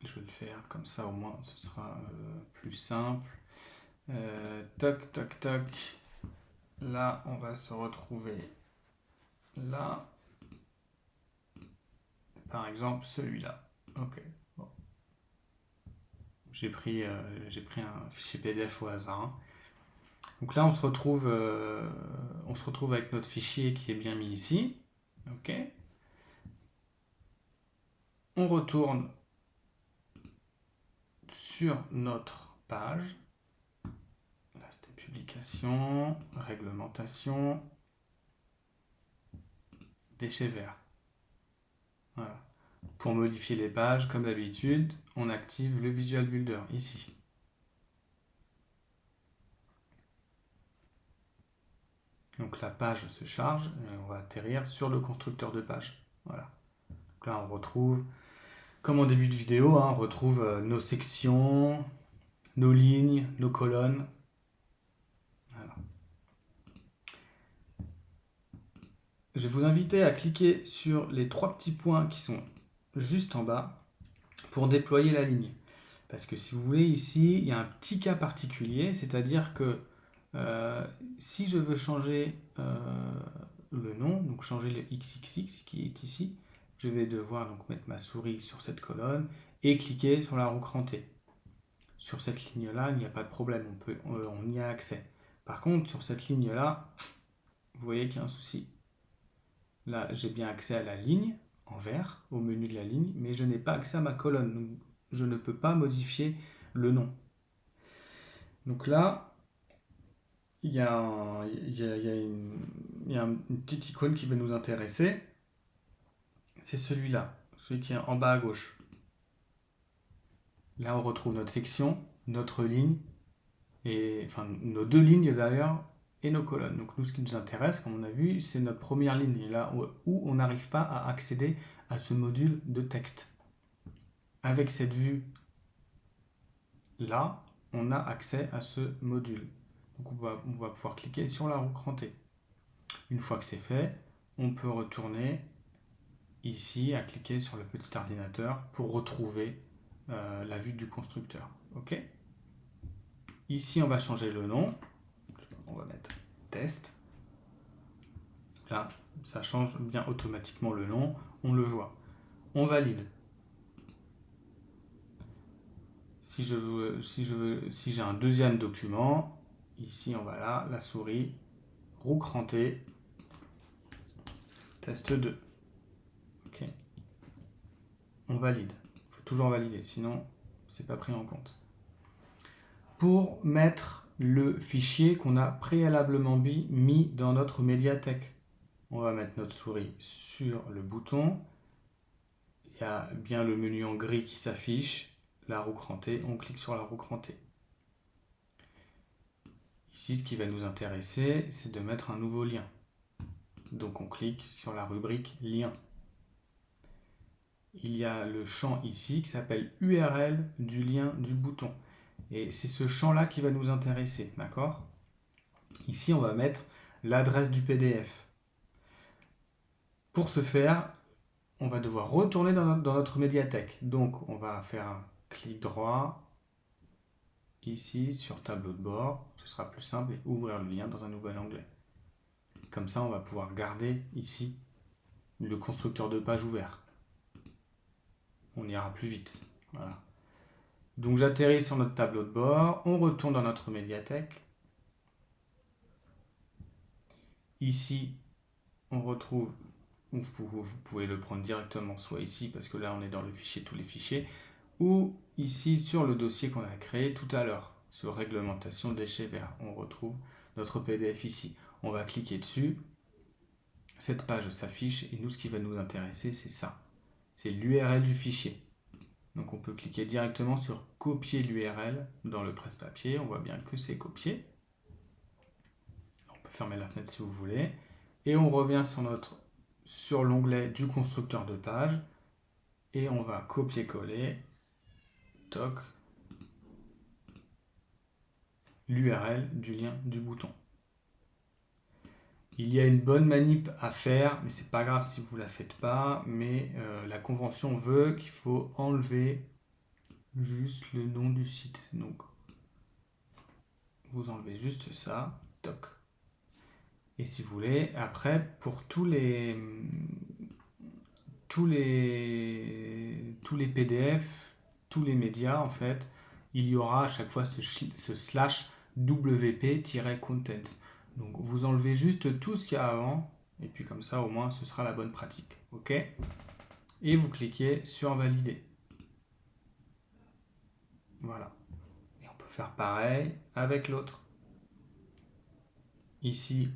Je vais le faire comme ça, au moins ce sera plus simple. Toc, toc, toc. Là, on va se retrouver là. Par exemple, celui-là. OK. Bon. J'ai pris un fichier PDF au hasard. Hein. Donc là, on se retrouve avec notre fichier qui est bien mis ici. OK. On retourne sur notre page. Là, c'était publication, réglementation, déchets verts. Voilà. Pour modifier les pages, comme d'habitude, on active le Visual Builder ici. Donc la page se charge et on va atterrir sur le constructeur de page. Voilà. Donc là, on retrouve, comme en début de vidéo, hein, on retrouve nos sections, nos lignes, nos colonnes. Voilà. Je vais vous inviter à cliquer sur les 3 petits points qui sont juste en bas pour déployer la ligne. Parce que si vous voulez, ici, il y a un petit cas particulier, c'est-à-dire que si je veux changer le nom, donc changer le XXX qui est ici, je vais devoir donc mettre ma souris sur cette colonne et cliquer sur la roue crantée. Sur cette ligne-là, il n'y a pas de problème, on y a accès. Par contre, sur cette ligne-là, vous voyez qu'il y a un souci. Là, j'ai bien accès à la ligne, en vert, au menu de la ligne, mais je n'ai pas accès à ma colonne. Donc, je ne peux pas modifier le nom. Donc là, il y a une petite icône qui va nous intéresser. C'est celui-là, celui qui est en bas à gauche. Là, on retrouve notre section, notre ligne, enfin nos 2 lignes d'ailleurs, et nos colonnes. Donc nous, ce qui nous intéresse, comme on a vu, c'est notre première ligne, là où on n'arrive pas à accéder à ce module de texte. Avec cette vue là, on a accès à ce module. Donc on va pouvoir cliquer sur la roue crantée. Une fois que c'est fait, on peut retourner ici à cliquer sur le petit ordinateur pour retrouver la vue du constructeur. OK ? Ici, on va changer le nom. On va mettre test. Là, ça change bien automatiquement le nom. On le voit. On valide. Si j'ai un deuxième document, ici on va là, la souris, roue crantée, test 2. OK. On valide. Il faut toujours valider, sinon c'est pas pris en compte. Pour mettre le fichier qu'on a préalablement mis dans notre médiathèque, on va mettre notre souris sur le bouton. Il y a bien le menu en gris qui s'affiche. La roue crantée, on clique sur la roue crantée. Ici, ce qui va nous intéresser, c'est de mettre un nouveau lien. Donc on clique sur la rubrique lien. Il y a le champ ici qui s'appelle URL du lien du bouton. Et c'est ce champ-là qui va nous intéresser, d'accord ? Ici, on va mettre l'adresse du PDF. Pour ce faire, on va devoir retourner dans notre médiathèque. Donc, on va faire un clic droit ici sur tableau de bord. Ce sera plus simple et ouvrir le lien dans un nouvel onglet. Comme ça, on va pouvoir garder ici le constructeur de page ouvert. On ira plus vite. Voilà. Donc, j'atterris sur notre tableau de bord. On retourne dans notre médiathèque. Ici, on retrouve, vous pouvez le prendre directement, soit ici, parce que là on est dans le fichier tous les fichiers, ou ici sur le dossier qu'on a créé tout à l'heure, sur réglementation déchets verts. On retrouve notre PDF ici. On va cliquer dessus, cette page s'affiche, et nous ce qui va nous intéresser c'est ça, c'est l'URL du fichier. Donc on peut cliquer directement sur copier l'URL dans le presse-papier, on voit bien que c'est copié. On peut fermer la fenêtre si vous voulez. Et on revient sur l'onglet du constructeur de page et on va copier-coller toc l'URL du lien du bouton. Il y a une bonne manip à faire, mais c'est pas grave si vous la faites pas, mais la convention veut qu'il faut enlever juste le nom du site. Donc vous enlevez juste ça, toc. Et si vous voulez, après pour tous les PDF, tous les médias en fait, il y aura à chaque fois ce slash wp-content. Donc vous enlevez juste tout ce qu'il y a avant, et puis comme ça au moins ce sera la bonne pratique. Ok? Et vous cliquez sur valider. Voilà. Et on peut faire pareil avec l'autre. Ici,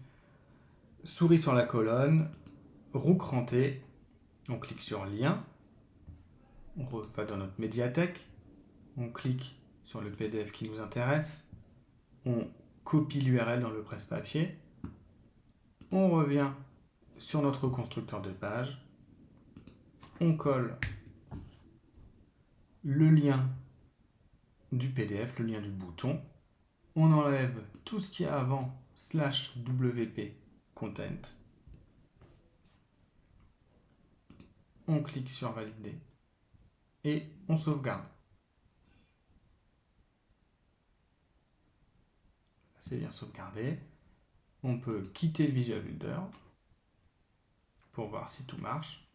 souris sur la colonne, roue crantée, on clique sur lien, on va dans notre médiathèque, on clique sur le PDF qui nous intéresse, on copie l'URL dans le presse-papier, on revient sur notre constructeur de page, on colle le lien du PDF, le lien du bouton, on enlève tout ce qu'il y a avant /wp content, on clique sur valider et on sauvegarde. C'est bien sauvegardé. On peut quitter le Visual Builder pour voir si tout marche.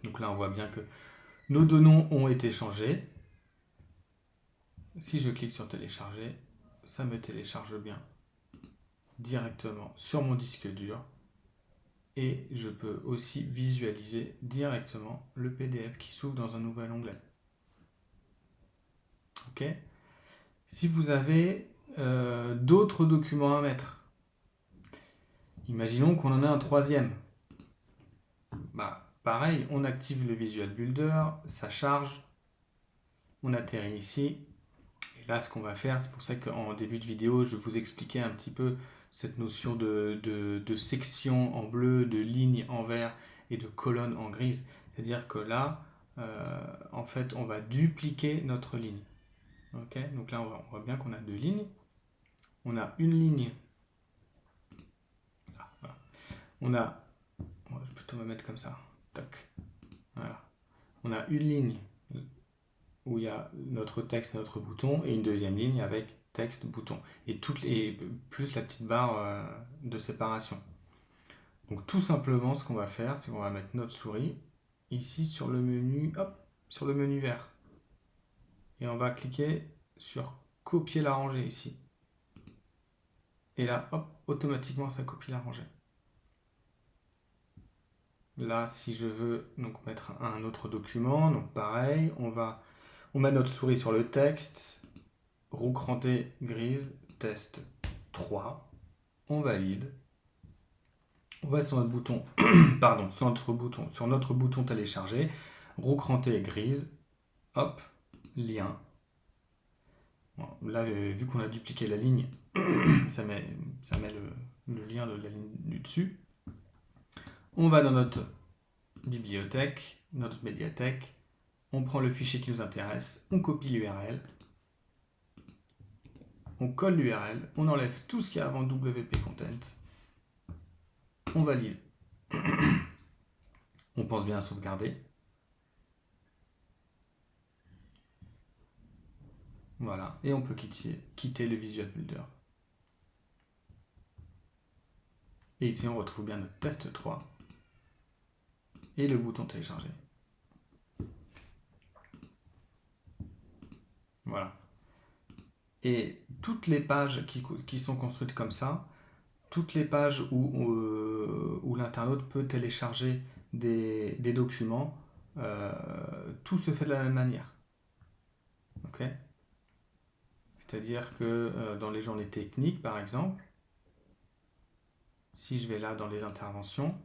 Donc là, on voit bien que nos deux noms ont été changés. Si je clique sur télécharger, ça me télécharge bien directement sur mon disque dur. Et je peux aussi visualiser directement le PDF qui s'ouvre dans un nouvel onglet. Ok ? Si vous avez d'autres documents à mettre, imaginons qu'on en a un troisième. Pareil, on active le Visual Builder, ça charge, on atterrit ici. Et là, ce qu'on va faire, c'est pour ça qu'en début de vidéo, je vous expliquais un petit peu cette notion de section en bleu, de ligne en vert et de colonne en grise. C'est-à-dire que là, en fait, on va dupliquer notre ligne. Okay, donc là, on voit bien qu'on a deux lignes. On a une ligne. Voilà. Je vais plutôt me mettre comme ça. Tac. Voilà. On a une ligne où il y a notre texte, notre bouton, et une deuxième ligne avec texte, bouton. Et plus la petite barre de séparation. Donc tout simplement, ce qu'on va faire, c'est qu'on va mettre notre souris ici sur le menu, sur le menu vert. Et on va cliquer sur copier la rangée ici. Et là, automatiquement, ça copie la rangée. Là, si je veux donc mettre un autre document, donc pareil, on met notre souris sur le texte, roue crantée grise, test 3, on valide. On va sur notre bouton, sur notre bouton télécharger, roue crantée grise, hop, lien. Bon, là, vu qu'on a dupliqué la ligne, ça met le lien de la ligne du dessus. On va dans notre bibliothèque, notre médiathèque, on prend le fichier qui nous intéresse, on copie l'URL, on colle l'URL, on enlève tout ce qu'il y a avant WP Content, on valide. On pense bien à sauvegarder. Voilà, et on peut quitter le Visual Builder. Et ici, on retrouve bien notre test 3 et le bouton télécharger. Voilà. Et toutes les pages qui sont construites comme ça, toutes les pages où l'internaute peut télécharger des documents, tout se fait de la même manière. Ok? C'est-à-dire que dans les journées techniques, par exemple, si je vais là dans les interventions,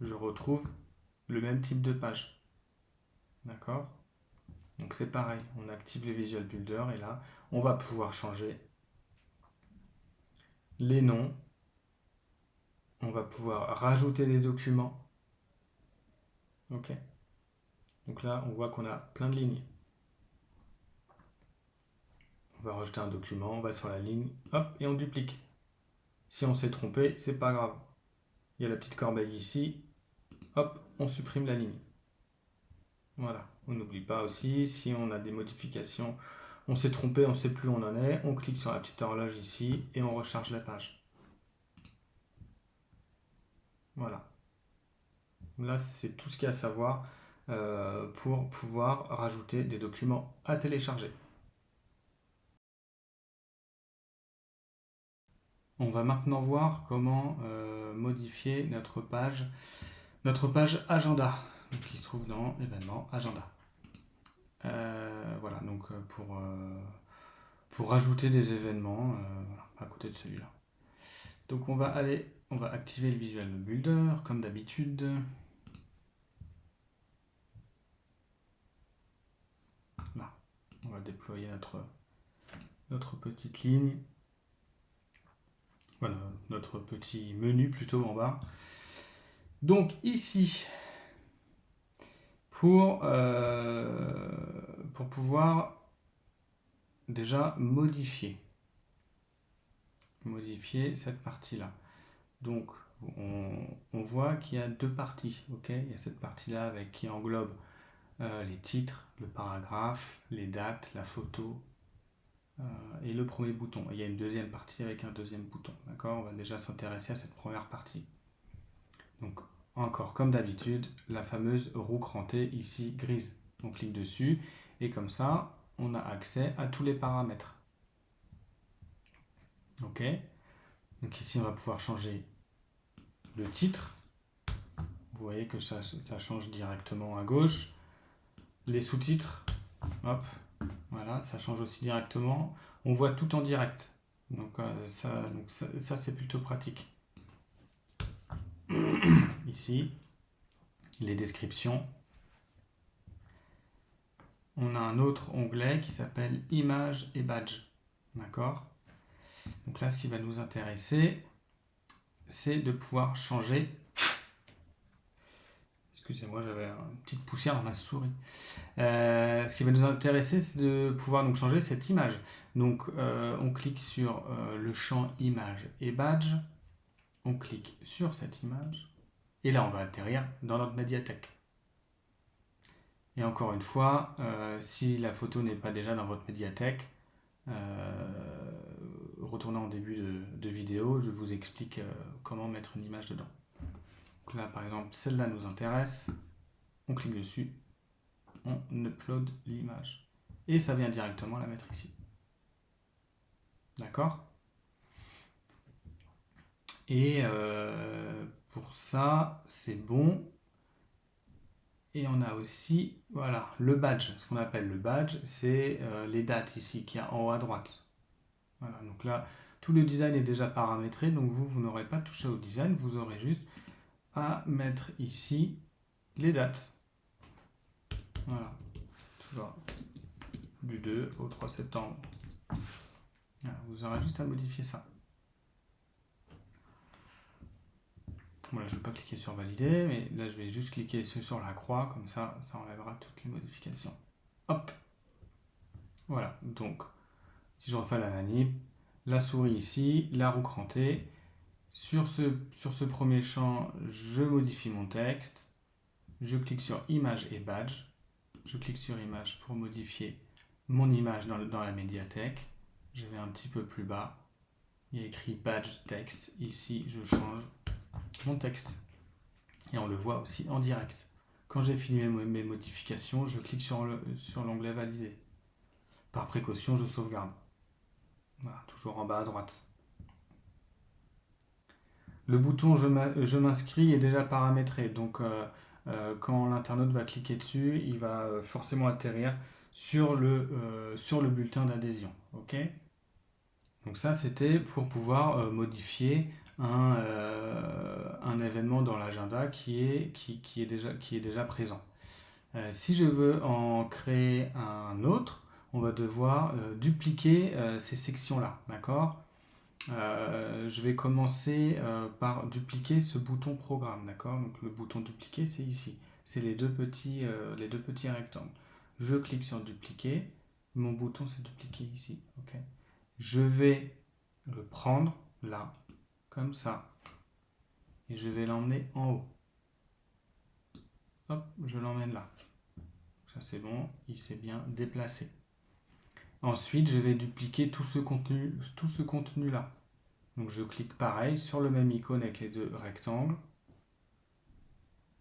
je retrouve le même type de page. D'accord? Donc c'est pareil, on active les Visual Builder et là, on va pouvoir changer les noms, on va pouvoir rajouter des documents. Ok? Donc là, on voit qu'on a plein de lignes. On va rajouter un document, on va sur la ligne, hop, et on duplique. Si on s'est trompé, c'est pas grave. Il y a la petite corbeille ici, hop, on supprime la ligne. Voilà, on n'oublie pas aussi, si on a des modifications, on s'est trompé, on ne sait plus où on en est, on clique sur la petite horloge ici et on recharge la page. Voilà. Là, c'est tout ce qu'il y a à savoir pour pouvoir rajouter des documents à télécharger. On va maintenant voir comment modifier notre page agenda, donc, qui se trouve dans événements agenda. Voilà, donc pour rajouter des événements à côté de celui-là. Donc on va activer le Visual Builder comme d'habitude. Là, on va déployer notre petite ligne. Voilà, notre petit menu plutôt en bas. Donc ici, pour pouvoir déjà modifier cette partie-là. Donc on voit qu'il y a deux parties. Okay, il y a cette partie-là qui englobe les titres, le paragraphe, les dates, la photo et le premier bouton. Il y a une deuxième partie avec un deuxième bouton. D'accord, on va déjà s'intéresser à cette première partie. Donc encore comme d'habitude, la fameuse roue crantée ici grise. On clique dessus et comme ça, on a accès à tous les paramètres. Ok. Donc ici, on va pouvoir changer le titre. Vous voyez que ça change directement à gauche. Les sous-titres, hop, voilà, ça change aussi directement. On voit tout en direct. Donc ça c'est plutôt pratique. Ici, les descriptions. On a un autre onglet qui s'appelle Images et Badges. D'accord? Donc là, ce qui va nous intéresser, c'est de pouvoir changer. Excusez-moi, j'avais une petite poussière dans ma souris. Ce qui va nous intéresser, c'est de pouvoir donc changer cette image. Donc, on clique sur le champ Images et Badges. On clique sur cette image. Et là, on va atterrir dans notre médiathèque. Et encore une fois, si la photo n'est pas déjà dans votre médiathèque, retournez en début de vidéo, je vous explique comment mettre une image dedans. Donc là, par exemple, celle-là nous intéresse. On clique dessus, on upload l'image. Et ça vient directement la mettre ici. D'accord? Et pour ça, c'est bon. Et on a aussi, voilà, le badge. Ce qu'on appelle le badge, c'est les dates ici, qu'il y a en haut à droite. Voilà, donc là, tout le design est déjà paramétré, donc vous n'aurez pas touché au design, vous aurez juste à mettre ici les dates. Voilà, toujours du 2 au 3 septembre. Voilà, vous aurez juste à modifier ça. Voilà, je ne vais pas cliquer sur valider, mais là je vais juste cliquer sur la croix, comme ça, ça enlèvera toutes les modifications. Hop! Voilà, donc si je refais la manip, la souris ici, la roue crantée. Sur ce premier champ, je modifie mon texte. Je clique sur Image et Badge. Je clique sur Image pour modifier mon image dans la médiathèque. Je vais un petit peu plus bas. Il y a écrit Badge Text. Ici, je change mon texte. Et on le voit aussi en direct. Quand j'ai fini mes modifications, je clique sur l'onglet Valider. Par précaution, je sauvegarde. Voilà, toujours en bas à droite. Le bouton je m'inscris est déjà paramétré, donc quand l'internaute va cliquer dessus, il va forcément atterrir sur le bulletin d'adhésion. Ok? Donc ça, c'était pour pouvoir modifier un événement dans l'agenda qui est déjà présent. Si je veux en créer un autre, on va devoir dupliquer ces sections-là, d'accord? Je vais commencer par dupliquer ce bouton programme, d'accord? Donc le bouton dupliquer, c'est ici. C'est les deux petits rectangles. Je clique sur dupliquer. Mon bouton, c'est dupliquer ici, ok? Je vais le prendre là, comme ça, et je vais l'emmener en haut. Hop, je l'emmène là. Ça c'est bon, il s'est bien déplacé. Ensuite, je vais dupliquer tout ce contenu là. Donc je clique pareil sur le même icône avec les deux rectangles.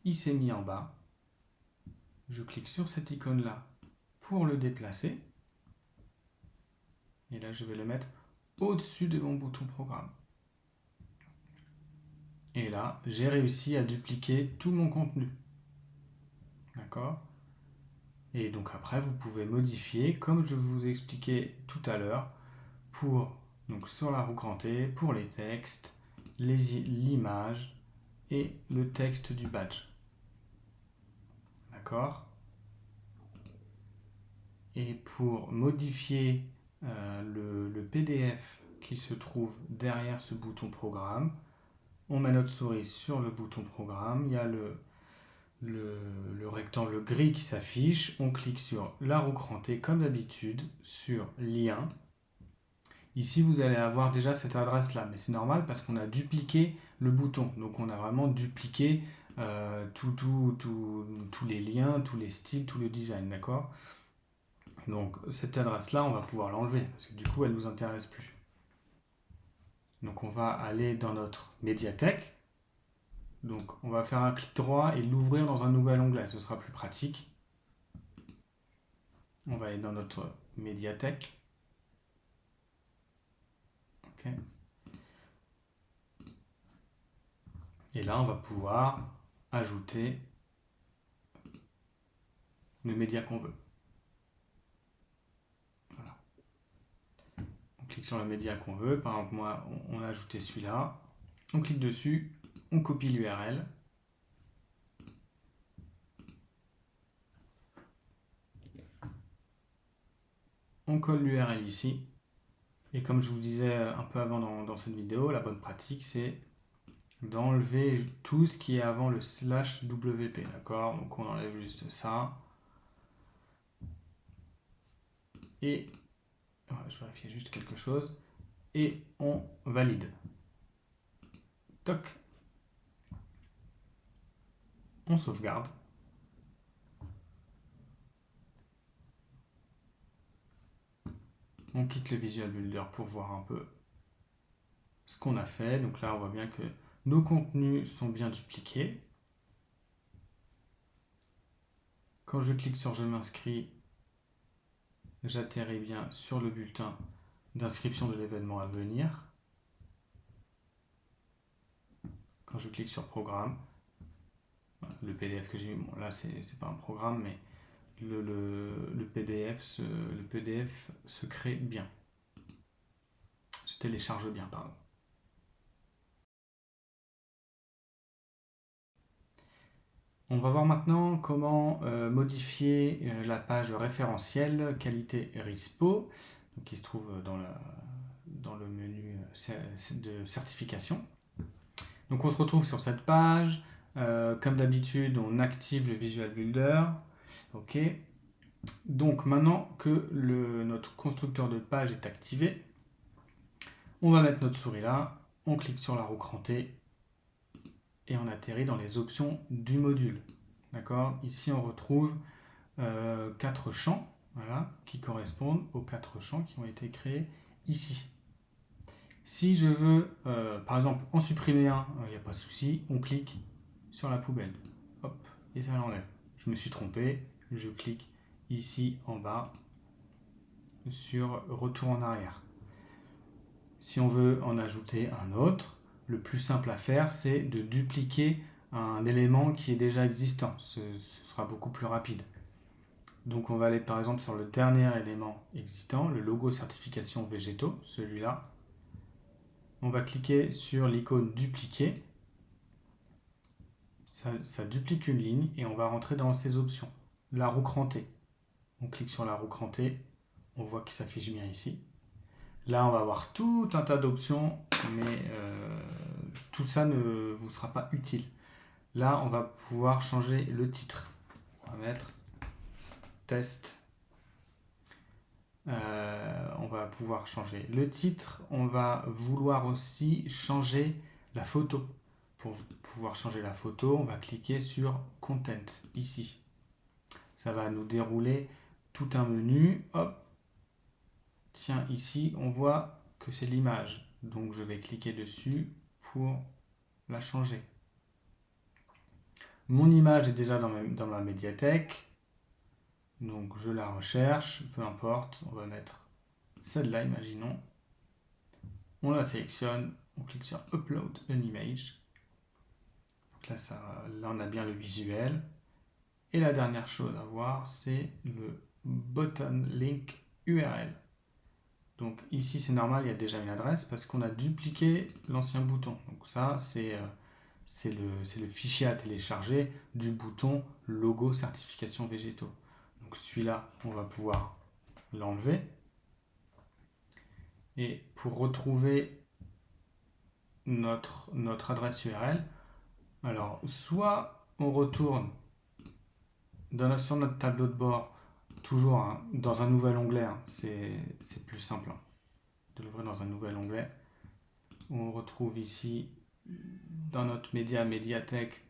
Il s'est mis en bas. Je clique sur cette icône là pour le déplacer. Et là, je vais le mettre au-dessus de mon bouton programme. Et là, j'ai réussi à dupliquer tout mon contenu. D'accord? Et donc après, vous pouvez modifier, comme je vous ai expliqué tout à l'heure, donc sur la roue crantée, pour les textes, l'image et le texte du badge. D'accord? Et pour modifier le PDF qui se trouve derrière ce bouton programme, on met notre souris sur le bouton programme, il y a le rectangle gris qui s'affiche, on clique sur la roue crantée comme d'habitude, sur lien. Ici vous allez avoir déjà cette adresse là, mais c'est normal parce qu'on a dupliqué le bouton, donc on a vraiment dupliqué tous les liens, tous les styles, tout le design, d'accord? Donc cette adresse là on va pouvoir l'enlever parce que du coup elle ne nous intéresse plus. Donc on va aller dans notre médiathèque. Donc on va faire un clic droit et l'ouvrir dans un nouvel onglet, ce sera plus pratique. On va aller dans notre médiathèque. Okay. Et là on va pouvoir ajouter le média qu'on veut. Voilà. On clique sur le média qu'on veut, par exemple moi on a ajouté celui-là. On clique dessus, on copie l'URL. On colle l'URL ici. Et comme je vous disais un peu avant dans cette vidéo, la bonne pratique c'est d'enlever tout ce qui est avant le /WP, d'accord? Donc on enlève juste ça. Et voilà, je vérifie juste quelque chose. Et on valide. Toc. On sauvegarde. On quitte le Visual Builder pour voir un peu ce qu'on a fait. Donc là, on voit bien que nos contenus sont bien dupliqués. Quand je clique sur « Je m'inscris », j'atterris bien sur le bulletin d'inscription de l'événement à venir. Quand je clique sur « Programme », le PDF que j'ai mis, bon, là, c'est pas un programme, mais le PDF se crée bien. Se télécharge bien, pardon. On va voir maintenant comment modifier la page référentielle qualité RISPO, donc qui se trouve dans le menu de certification. Donc on se retrouve sur cette page. Comme d'habitude, on active le Visual Builder. Ok. Donc maintenant que notre constructeur de page est activé, on va mettre notre souris là, on clique sur la roue crantée et on atterrit dans les options du module. D'accord? Ici, on retrouve 4 champs, voilà, qui correspondent aux 4 champs qui ont été créés ici. Si je veux, par exemple, en supprimer un, il n'y a pas de souci, on clique sur la poubelle. Hop, et ça l'enlève. Je me suis trompé, je clique ici en bas sur retour en arrière. Si on veut en ajouter un autre, le plus simple à faire, c'est de dupliquer un élément qui est déjà existant. Ce sera beaucoup plus rapide. Donc on va aller par exemple sur le dernier élément existant, le logo certification végétaux, celui-là. On va cliquer sur l'icône dupliquer. Ça duplique une ligne et on va rentrer dans ces options. La roue crantée. On clique sur la roue crantée. On voit qu'il s'affiche bien ici. Là, on va avoir tout un tas d'options, mais tout ça ne vous sera pas utile. Là, on va pouvoir changer le titre. On va mettre test. On va pouvoir changer le titre. On va vouloir aussi changer la photo. Pour pouvoir changer la photo, on va cliquer sur Content, ici. Ça va nous dérouler tout un menu. Hop. Tiens, ici, on voit que c'est l'image. Donc, je vais cliquer dessus pour la changer. Mon image est déjà dans ma médiathèque. Donc, je la recherche, peu importe. On va mettre celle-là, imaginons. On la sélectionne. On clique sur Upload an image. Donc là, on a bien le visuel. Et la dernière chose à voir, c'est le button link URL. Donc ici, c'est normal, il y a déjà une adresse parce qu'on a dupliqué l'ancien bouton. Donc ça, c'est le fichier à télécharger du bouton logo certification végétaux. Donc celui-là, on va pouvoir l'enlever. Et pour retrouver notre adresse URL, alors soit on retourne sur notre tableau de bord, toujours hein, dans un nouvel onglet, hein, c'est plus simple hein, de l'ouvrir dans un nouvel onglet. On retrouve ici dans notre médiathèque,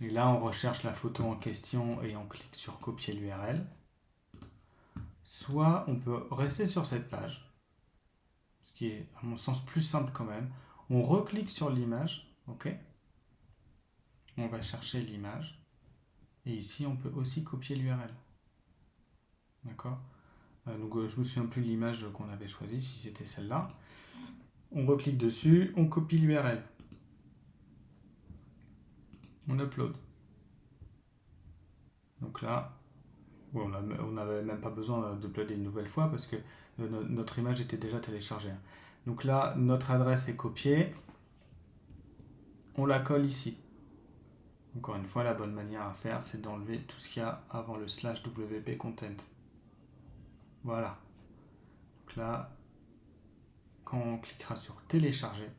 et là on recherche la photo en question et on clique sur copier l'URL. Soit on peut rester sur cette page, ce qui est à mon sens plus simple quand même. On reclique sur l'image, ok. On va chercher l'image. Et ici, on peut aussi copier l'URL. D'accord. Donc, je ne me souviens plus de l'image qu'on avait choisie, si c'était celle-là. On reclique dessus, on copie l'URL. On upload. Donc là, on n'avait même pas besoin d'uploader une nouvelle fois parce que notre image était déjà téléchargée. Donc là, notre adresse est copiée. On la colle ici. Encore une fois, la bonne manière à faire, c'est d'enlever tout ce qu'il y a avant le /wp content. Voilà. Donc là, quand on cliquera sur télécharger,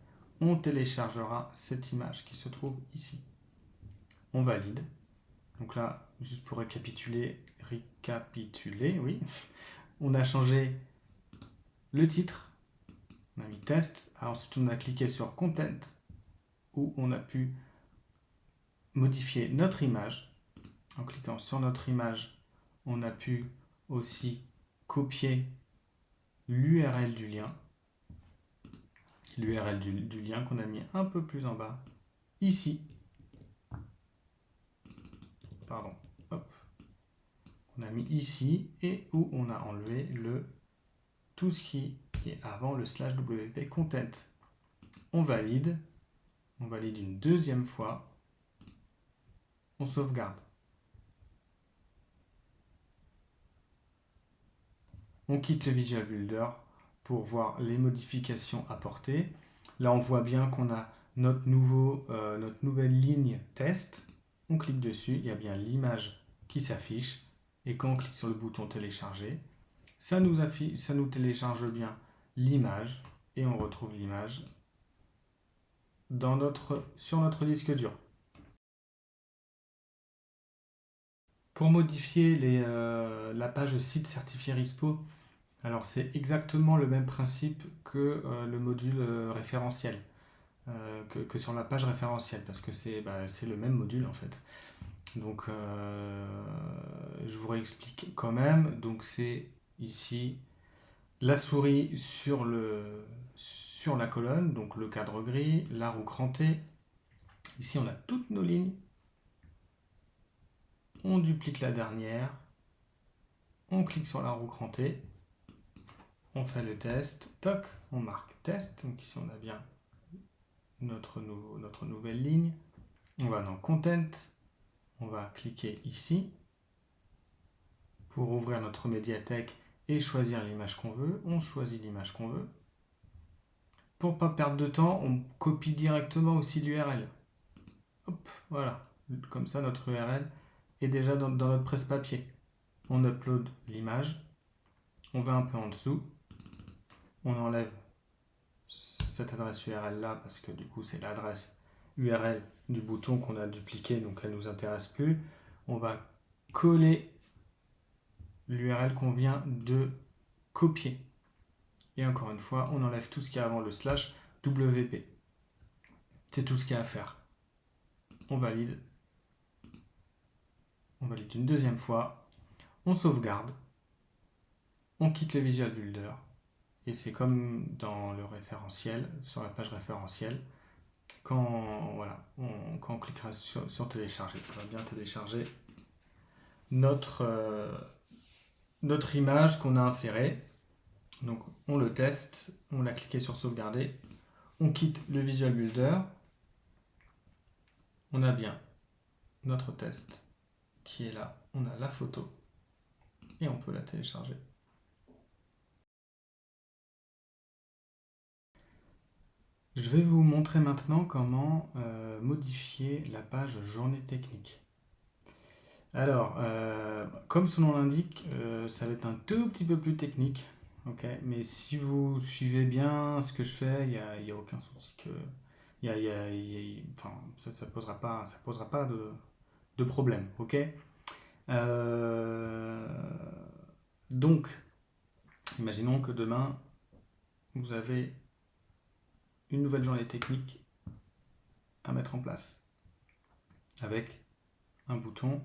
on téléchargera cette image qui se trouve ici. On valide. Donc là, juste pour récapituler, oui. On a changé le titre. On a mis test. Ensuite, on a cliqué sur content où on a pu modifier notre image. En cliquant sur notre image, on a pu aussi copier l'URL du lien. L'URL du lien qu'on a mis un peu plus en bas, ici. Pardon. Hop. On a mis ici et où on a enlevé tout ce qui est avant le /wp content. On valide une deuxième fois. On sauvegarde. On quitte le Visual Builder pour voir les modifications apportées. Là, on voit bien qu'on a notre nouvelle ligne test. On clique dessus, il y a bien l'image qui s'affiche. Et quand on clique sur le bouton télécharger, ça nous télécharge bien l'image et on retrouve l'image sur notre disque dur. Pour modifier la page site certifié RISPO, alors c'est exactement le même principe que le module référentiel, que sur la page référentielle, parce que c'est le même module en fait. Donc je vous réexplique quand même. Donc c'est ici la souris sur la colonne, donc le cadre gris, la roue crantée. Ici on a toutes nos lignes. On duplique la dernière. On clique sur la roue crantée. On fait le test. Toc, on marque test. Donc ici on a bien notre nouvelle ligne. On va dans Content, on va cliquer ici pour ouvrir notre médiathèque et choisir l'image qu'on veut. On choisit l'image qu'on veut. Pour ne pas perdre de temps, on copie directement aussi l'URL. Hop, voilà. Comme ça, notre URL est déjà dans notre presse-papier. On upload l'image. On va un peu en dessous. On enlève cette adresse URL là parce que du coup, c'est l'adresse URL du bouton qu'on a dupliqué, donc elle ne nous intéresse plus. On va coller l'URL qu'on vient de copier. Et encore une fois, on enlève tout ce qui est avant le slash WP. C'est tout ce qu'il y a à faire. On valide. On valide une deuxième fois. On sauvegarde. On quitte le Visual Builder. Et c'est comme dans le référentiel, sur la page référentielle. Quand on cliquera sur télécharger, ça va bien télécharger notre image qu'on a insérée. Donc on le teste, on a cliqué sur sauvegarder, on quitte le Visual Builder, on a bien notre test qui est là, on a la photo et on peut la télécharger. Je vais vous montrer maintenant comment modifier la page journée technique. Alors, comme son nom l'indique, ça va être un tout petit peu plus technique. Okay, mais si vous suivez bien ce que je fais, il n'y a aucun souci que enfin, ça posera pas de problème. Ok. Donc, imaginons que demain, vous avez une nouvelle journée technique à mettre en place avec un bouton,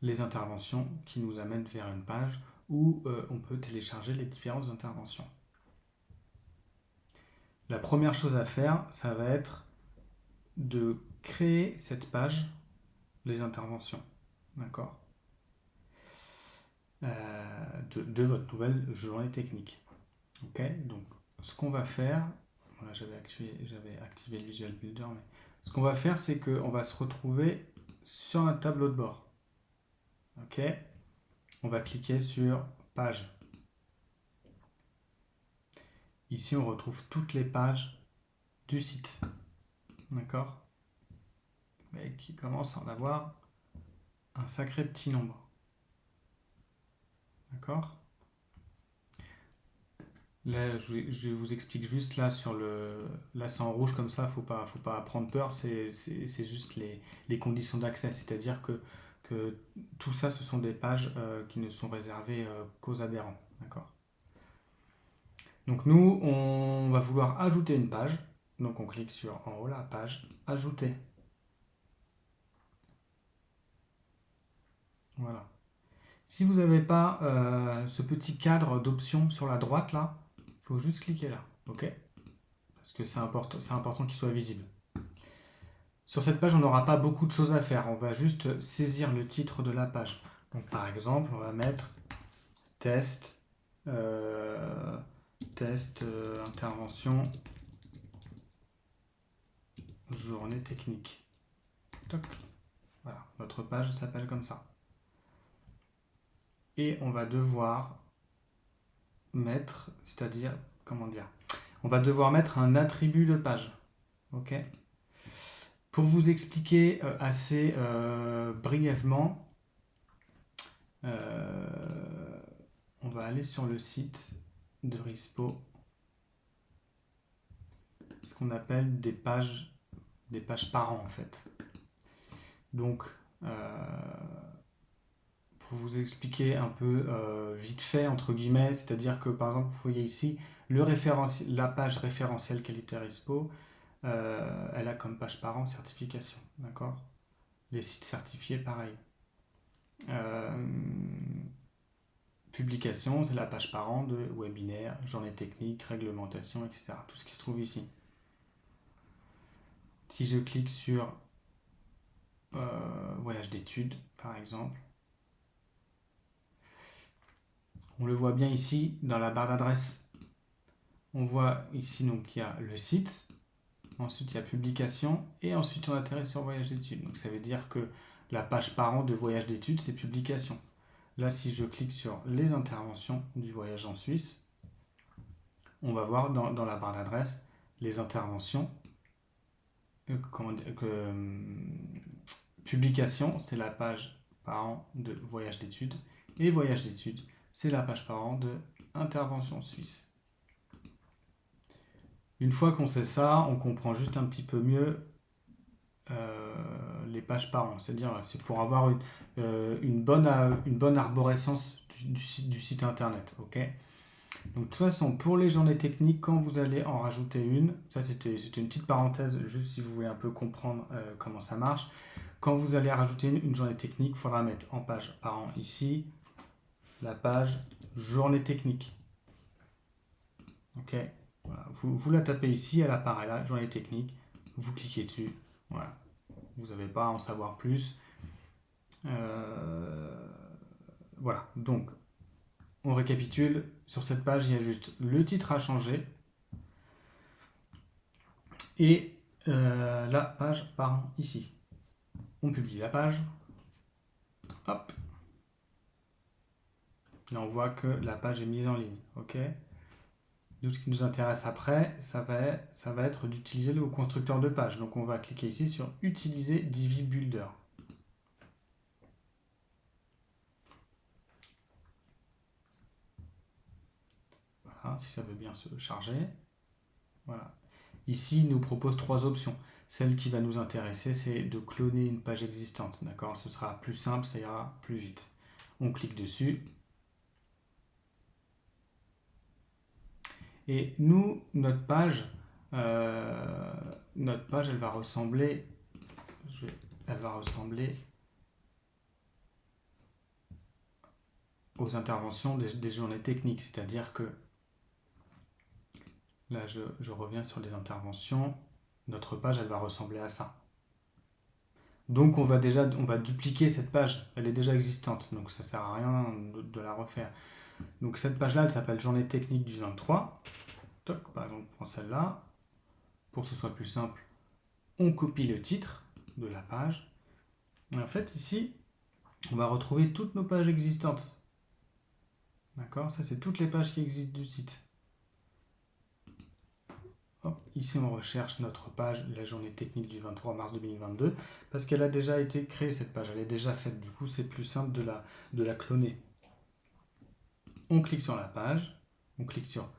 les interventions qui nous amènent vers une page où on peut télécharger les différentes interventions. La première chose à faire, ça va être de créer cette page, les interventions, d'accord, de votre nouvelle journée technique. Ok, donc ce qu'on va faire, voilà, j'avais activé le Visual Builder, mais ce qu'on va faire, c'est qu'on va se retrouver sur un tableau de bord. Ok, on va cliquer sur page. Ici, on retrouve toutes les pages du site. D'accord? Et qui commence à en avoir un sacré petit nombre. D'accord? Là, je vous explique juste là sur le. Là, c'est en rouge comme ça, faut pas prendre peur, c'est juste les conditions d'accès. C'est-à-dire que tout ça, ce sont des pages qui ne sont réservées qu'aux adhérents. D'accord? Donc, nous, on va vouloir ajouter une page. Donc, on clique sur en haut la page ajouter. Voilà. Si vous n'avez pas ce petit cadre d'options sur la droite là, il faut juste cliquer là, ok? Parce que c'est important qu'il soit visible. Sur cette page, on n'aura pas beaucoup de choses à faire. On va juste saisir le titre de la page. Donc par exemple, on va mettre test, intervention, journée technique. Toc. Voilà, notre page s'appelle comme ça. Et on va devoir mettre, c'est-à-dire, comment dire, on va devoir mettre un attribut de page. Ok. Pour vous expliquer assez brièvement, on va aller sur le site de Rispo, ce qu'on appelle des pages parents en fait. Donc, pour vous expliquer un peu vite fait, entre guillemets, c'est-à-dire que par exemple, vous voyez ici la page référentielle qualité Rispo, elle a comme page parent certification, d'accord? Les sites certifiés, pareil. Publication, c'est la page parent de webinaire, journée technique, réglementation, etc. Tout ce qui se trouve ici. Si je clique sur voyage d'études, par exemple, on le voit bien ici dans la barre d'adresse. On voit ici donc il y a le site, ensuite il y a publication, et ensuite on atterrit sur voyage d'études. Donc ça veut dire que la page parent de voyage d'études, c'est publication. Là, si je clique sur les interventions du voyage en Suisse, on va voir dans la barre d'adresse les interventions. Publication, c'est la page parent de voyage d'études. Et voyage d'études, c'est la page parent de intervention suisse. Une fois qu'on sait ça, on comprend juste un petit peu mieux les pages parents. C'est-à-dire, c'est pour avoir une bonne arborescence du site internet. Okay, donc de toute façon, pour les journées techniques, quand vous allez en rajouter une, ça c'était une petite parenthèse, juste si vous voulez un peu comprendre comment ça marche. Quand vous allez rajouter une journée technique, il faudra mettre en page parent ici, la page journée technique. Ok, voilà. Vous la tapez ici, elle apparaît là, journée technique, vous cliquez dessus, voilà. Vous n'avez pas à en savoir plus. Voilà, donc on récapitule. Sur cette page, il y a juste le titre à changer et la page parent ici. On publie la page. Hop. Là, on voit que la page est mise en ligne. Ok. Nous, ce qui nous intéresse après, ça va être d'utiliser le constructeur de page. Donc, on va cliquer ici sur Utiliser Divi Builder. Voilà, si ça veut bien se charger. Voilà. Ici, il nous propose 3 options. Celle qui va nous intéresser, c'est de cloner une page existante. D'accord ? Ce sera plus simple, ça ira plus vite. On clique dessus. Et nous, notre page, elle va ressembler aux interventions des journées techniques. C'est-à-dire que là, je reviens sur les interventions. Notre page, elle va ressembler à ça. Donc, on va dupliquer cette page. Elle est déjà existante. Donc, ça ne sert à rien de la refaire. Donc, cette page-là, elle s'appelle Journée technique du 23. Toc, par exemple, on prend celle-là. Pour que ce soit plus simple, on copie le titre de la page. Et en fait, ici, on va retrouver toutes nos pages existantes. D'accord ? Ça, c'est toutes les pages qui existent du site. Hop, ici, on recherche notre page, la journée technique du 23 mars 2022, parce qu'elle a déjà été créée, cette page. Elle est déjà faite. Du coup, c'est plus simple de la cloner. On clique sur la page. On clique sur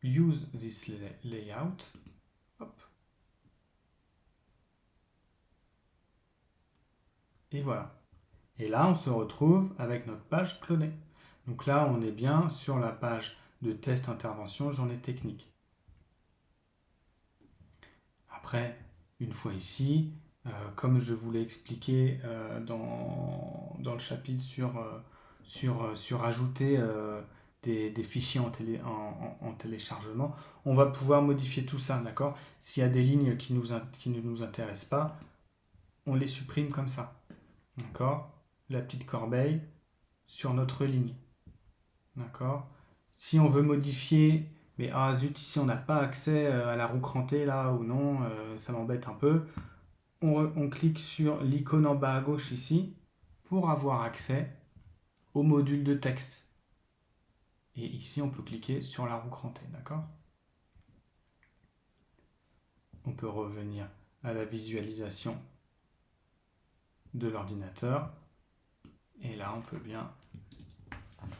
Use this layout. Hop. Et voilà. Et là, on se retrouve avec notre page clonée. Donc là, on est bien sur la page de test intervention journée technique. Après, une fois ici, comme je vous l'ai expliqué dans le chapitre sur ajouter des fichiers en téléchargement, on va pouvoir modifier tout ça, d'accord ? S'il y a des lignes qui ne nous intéressent pas, on les supprime comme ça, d'accord ? La petite corbeille sur notre ligne, d'accord ? Si on veut modifier, mais ah zut, ici on n'a pas accès à la roue crantée là ou non, ça m'embête un peu, on clique sur l'icône en bas à gauche ici pour avoir accès au module de texte. Et ici on peut cliquer sur la roue crantée, d'accord ? On peut revenir à la visualisation de l'ordinateur. Et là, on peut bien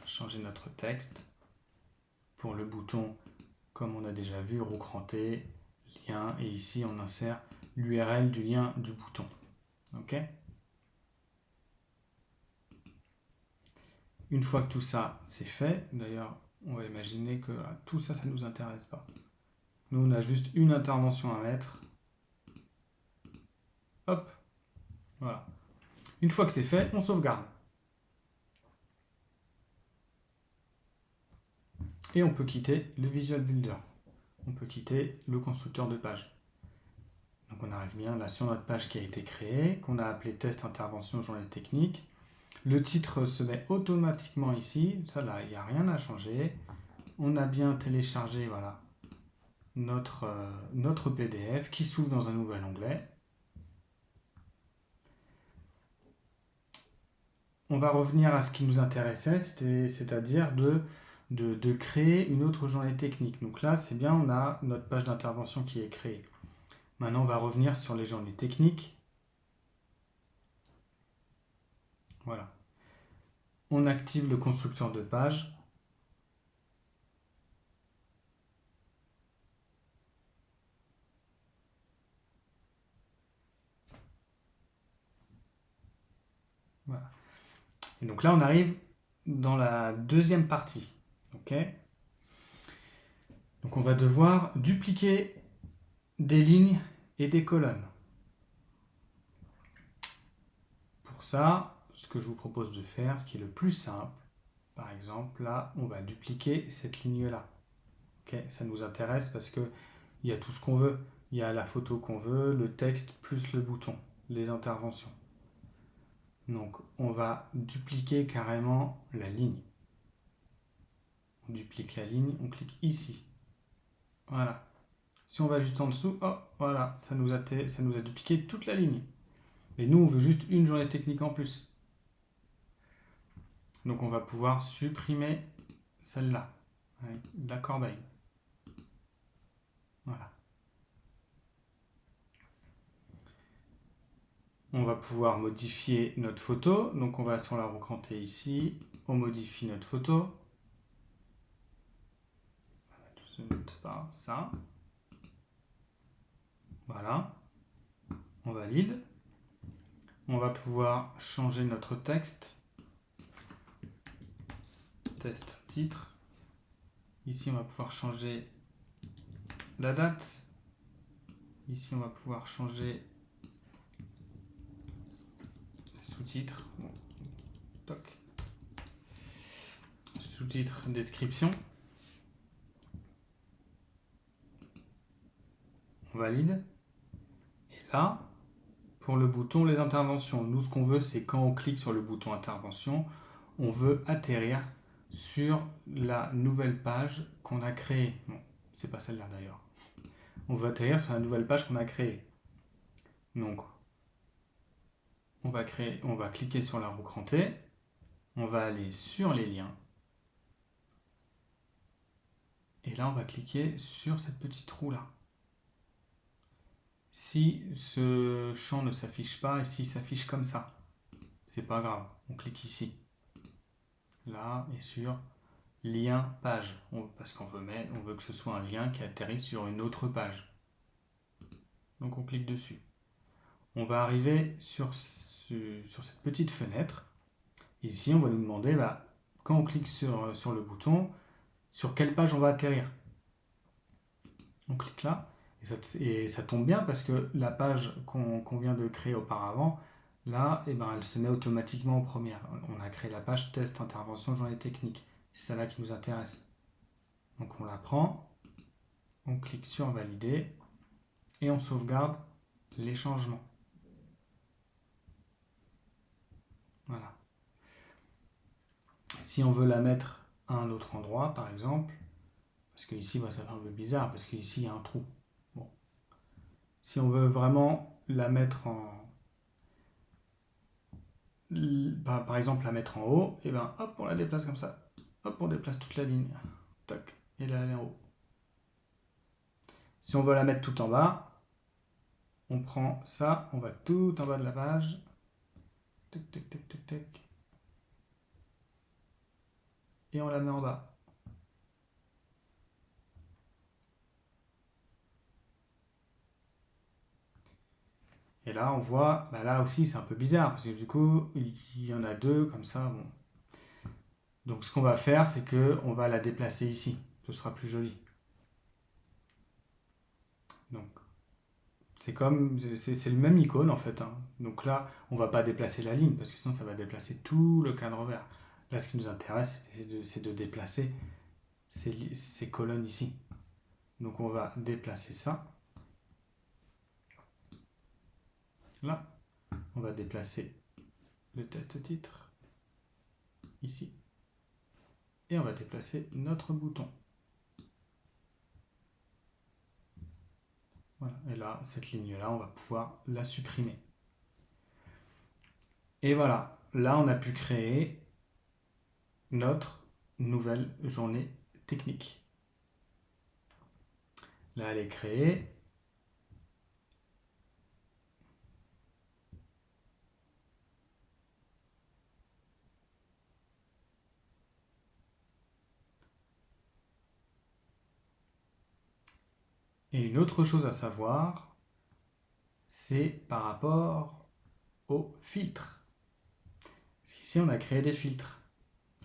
changer notre texte. Pour le bouton, comme on a déjà vu, roue crantée, lien, et ici on insère l'URL du lien du bouton. Ok ? Une fois que tout ça c'est fait, d'ailleurs, on va imaginer que tout ça, ça ne nous intéresse pas. Nous, on a juste une intervention à mettre. Hop, voilà. Une fois que c'est fait, on sauvegarde. Et on peut quitter le Visual Builder. On peut quitter le constructeur de page. Donc on arrive bien là sur notre page qui a été créée, qu'on a appelé test intervention journée technique. Le titre se met automatiquement ici. Ça là, il n'y a rien à changer. On a bien téléchargé, voilà, notre PDF qui s'ouvre dans un nouvel onglet. On va revenir à ce qui nous intéressait, c'est-à-dire de créer une autre journée technique. Donc là, c'est bien, on a notre page d'intervention qui est créée. Maintenant, on va revenir sur les journées techniques. Voilà. On active le constructeur de page. Voilà. Et donc là, on arrive dans la deuxième partie. Ok ? Donc on va devoir dupliquer des lignes et des colonnes. Pour ça, ce que je vous propose de faire, ce qui est le plus simple, par exemple, là, on va dupliquer cette ligne-là. Okay, ça nous intéresse parce qu'il y a tout ce qu'on veut. Il y a la photo qu'on veut, le texte plus le bouton, les interventions. Donc, on va dupliquer carrément la ligne. On duplique la ligne, on clique ici. Voilà. Si on va juste en dessous, oh, voilà, ça nous a dupliqué toute la ligne. Mais nous, on veut juste une journée technique en plus. Donc, on va pouvoir supprimer celle-là, avec la corbeille. Voilà. On va pouvoir modifier notre photo. Donc, on va sur la roue crantée ici. On modifie notre photo. C'est pas ça. Voilà. On valide. On va pouvoir changer notre texte. Test titre. Ici, on va pouvoir changer la date. Ici, on va pouvoir changer sous-titre. Bon. Toc. Sous-titre, description. On valide. Et là, pour le bouton les interventions, nous ce qu'on veut c'est quand on clique sur le bouton intervention, on veut atterrir sur la nouvelle page qu'on a créée. Bon, c'est pas celle-là d'ailleurs. On veut atterrir sur la nouvelle page qu'on a créée. Donc, on va cliquer sur la roue crantée, on va aller sur les liens, et là on va cliquer sur cette petite roue là. Si ce champ ne s'affiche pas et s'il s'affiche comme ça, c'est pas grave, on clique ici. Là et sur lien page, parce qu'on veut que ce soit un lien qui atterrit sur une autre page. Donc on clique dessus. On va arriver sur cette petite fenêtre. Ici, on va nous demander, quand on clique sur le bouton, sur quelle page on va atterrir. On clique là, et ça tombe bien parce que la page qu'on vient de créer auparavant, là, elle se met automatiquement en première. On a créé la page test intervention journée technique. C'est celle-là qui nous intéresse. Donc on la prend, on clique sur valider et on sauvegarde les changements. Voilà. Si on veut la mettre à un autre endroit, par exemple, parce que ici ça fait un peu bizarre, parce qu'ici il y a un trou. Bon. Si on veut vraiment la mettre par exemple la mettre en haut, et hop, on la déplace comme ça. Hop, on déplace toute la ligne. Tac, et là elle est en haut. Si on veut la mettre tout en bas, on prend ça, on va tout en bas de la page. Tac, tac, tac, tac, tac. Et on la met en bas. Et là, on voit, là aussi, c'est un peu bizarre, parce que du coup, il y en a deux, comme ça, bon. Donc, ce qu'on va faire, c'est qu'on va la déplacer ici. Ce sera plus joli. Donc, c'est le même icône, en fait. Hein. Donc là, on va pas déplacer la ligne, parce que sinon, ça va déplacer tout le cadre vert. Là, ce qui nous intéresse, c'est de déplacer ces colonnes ici. Donc, on va déplacer ça. Là, on va déplacer le test titre ici. Et on va déplacer notre bouton. Voilà. Et là, cette ligne-là, on va pouvoir la supprimer. Et voilà, là, on a pu créer notre nouvelle journée technique. Là, elle est créée. Et une autre chose à savoir, c'est par rapport aux filtres. Parce qu'ici, on a créé des filtres.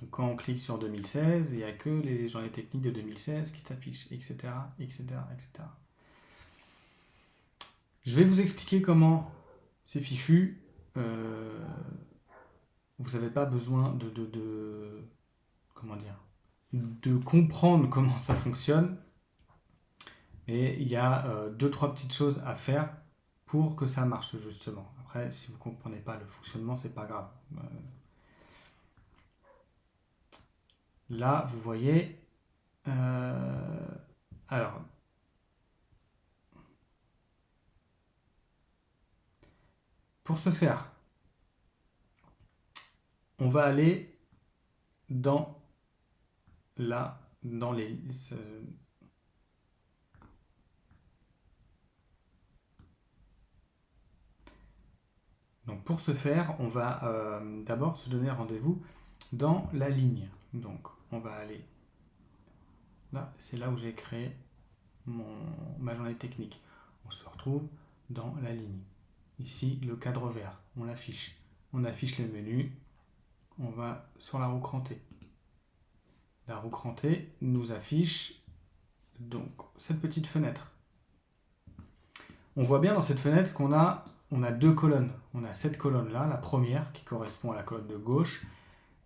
Donc, quand on clique sur 2016, il n'y a que les journées techniques de 2016 qui s'affichent, etc., etc., etc. Je vais vous expliquer comment c'est fichu. Vous n'avez pas besoin comment dire, de comprendre comment ça fonctionne. Et il y a 2-3 petites choses à faire pour que ça marche justement. Après, si vous ne comprenez pas le fonctionnement, c'est pas grave. Là, vous voyez. Alors, pour ce faire, on va aller dans les. Donc pour ce faire, on va d'abord se donner rendez-vous dans la ligne. Donc on va aller là, c'est là où j'ai créé ma journée technique. On se retrouve dans la ligne. Ici, le cadre vert, on l'affiche. On affiche le menu, on va sur la roue crantée. La roue crantée nous affiche donc cette petite fenêtre. On voit bien dans cette fenêtre qu'on a 2 colonnes. On a cette colonne-là, la première, qui correspond à la colonne de gauche,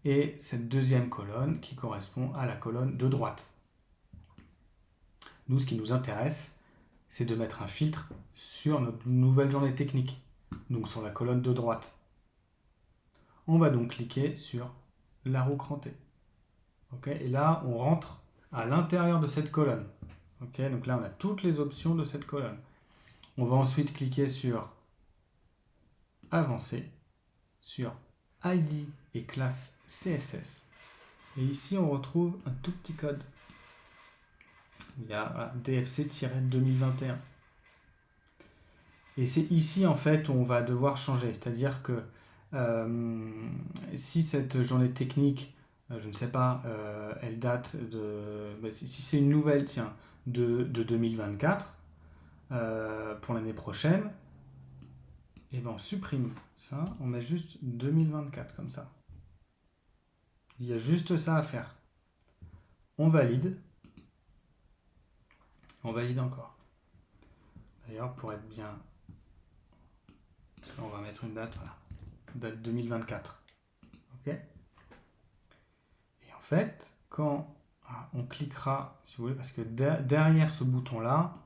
et cette deuxième colonne qui correspond à la colonne de droite. Nous, ce qui nous intéresse, c'est de mettre un filtre sur notre nouvelle journée technique, donc sur la colonne de droite. On va donc cliquer sur la roue crantée. Okay, et là, on rentre à l'intérieur de cette colonne. Okay, donc là, on a toutes les options de cette colonne. On va ensuite cliquer sur Avancer, sur ID et classe CSS. Et ici, on retrouve un tout petit code. Il y a DFC-2021. Et c'est ici, en fait, où on va devoir changer. C'est-à-dire que si cette journée technique, je ne sais pas, elle date de... si c'est une nouvelle, tiens, de 2024, pour l'année prochaine, et ben on supprime ça, on met juste 2024 comme ça. Il y a juste ça à faire. On valide encore. D'ailleurs, pour être bien, on va mettre une date, voilà, date 2024. Ok. Et en fait, quand on cliquera, si vous voulez, parce que derrière ce bouton-là,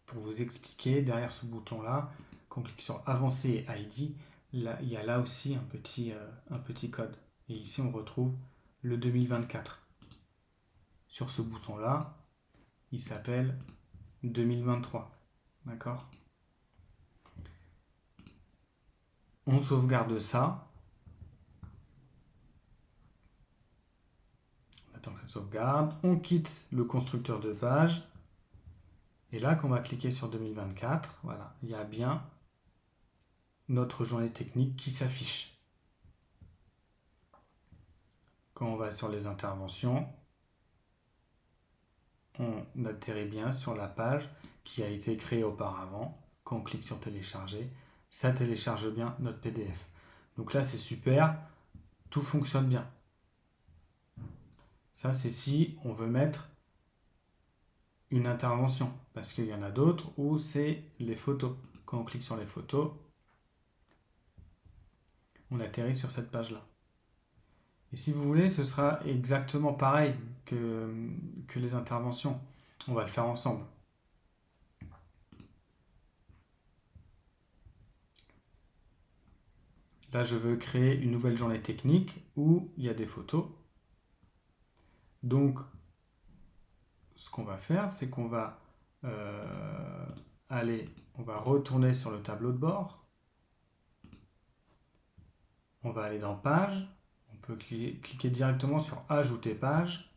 pour vous expliquer, derrière ce bouton-là, quand on clique sur Avancer et ID, là, il y a là aussi un petit code. Et ici, on retrouve le 2024. Sur ce bouton-là, il s'appelle 2023. D'accord ? On sauvegarde ça. On attend que ça sauvegarde. On quitte le constructeur de page. Et là, quand on va cliquer sur 2024, voilà, il y a bien notre journée technique qui s'affiche. Quand on va sur les interventions, on atterrit bien sur la page qui a été créée auparavant. Quand on clique sur télécharger, ça télécharge bien notre PDF. Donc là, c'est super, tout fonctionne bien. Ça, c'est si on veut mettre une intervention, parce qu'il y en a d'autres où c'est les photos. Quand on clique sur les photos, on atterrit sur cette page-là. Et si vous voulez, ce sera exactement pareil que les interventions. On va le faire ensemble. Là, je veux créer une nouvelle journée technique où il y a des photos. Donc, ce qu'on va faire, c'est qu'on va aller, on va retourner sur le tableau de bord. On va aller dans Page. On peut cliquer directement sur Ajouter page.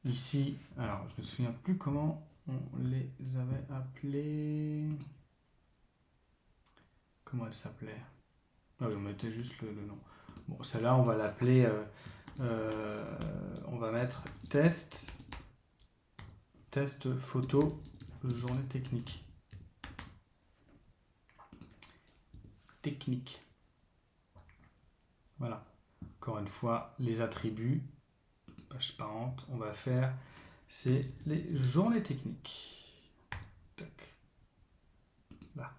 Ici, alors je ne me souviens plus comment on les avait appelées. Comment elle s'appelait? Ah oui, on mettait juste le nom. Bon, celle-là, on va l'appeler, on va mettre test photo journée technique. Voilà. Encore une fois, les attributs, page parente, on va faire, c'est les journées techniques. Tac. Là.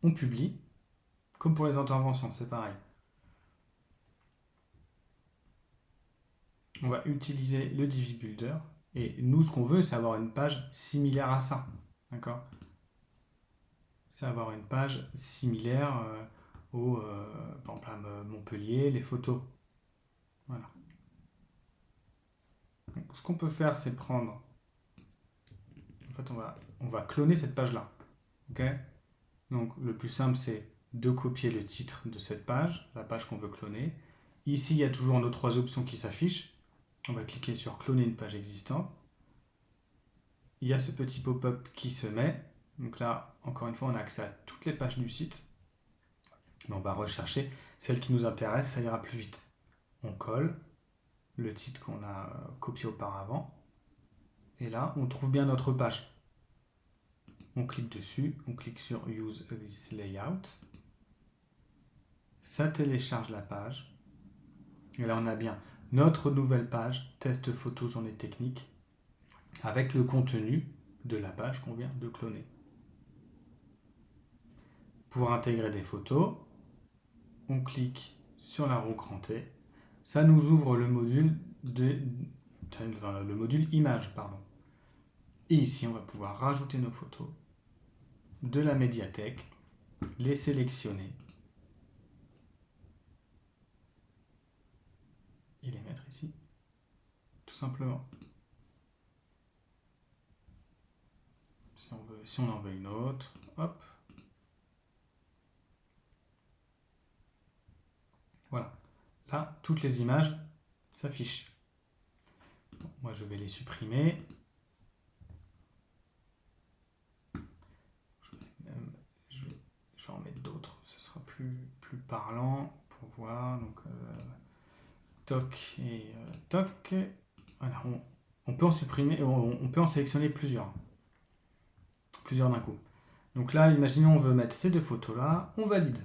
On publie. Comme pour les interventions, c'est pareil. On va utiliser le Divi Builder. Et nous, ce qu'on veut, c'est avoir une page similaire à ça. D'accord? C'est avoir une page similaire par exemple à Montpellier, les photos. Voilà. Donc, ce qu'on peut faire, c'est prendre... En fait, on va cloner cette page-là. Ok? Donc, le plus simple, c'est de copier le titre de cette page, la page qu'on veut cloner. Ici, il y a toujours nos 3 options qui s'affichent. On va cliquer sur cloner une page existante. Il y a ce petit pop-up qui se met. Donc là, encore une fois, on a accès à toutes les pages du site. Mais on va rechercher celle qui nous intéresse, ça ira plus vite. On colle le titre qu'on a copié auparavant. Et là, on trouve bien notre page. On clique dessus, on clique sur Use this layout. Ça télécharge la page. Et là, on a bien notre nouvelle page, test photo journée technique, avec le contenu de la page qu'on vient de cloner. Pour intégrer des photos, on clique sur la roue crantée. Ça nous ouvre le module image, pardon. Et ici, on va pouvoir rajouter nos photos de la médiathèque, les sélectionner et les mettre ici, tout simplement. Si on en veut une autre, hop. Voilà. Là, toutes les images s'affichent. Bon, moi, je vais les supprimer. Je vais en mettre d'autres. Ce sera plus parlant pour voir. Donc, toc et toc. Voilà, on peut en supprimer, on peut en sélectionner plusieurs d'un coup. Donc là, imaginons on veut mettre ces 2 photos là, on valide,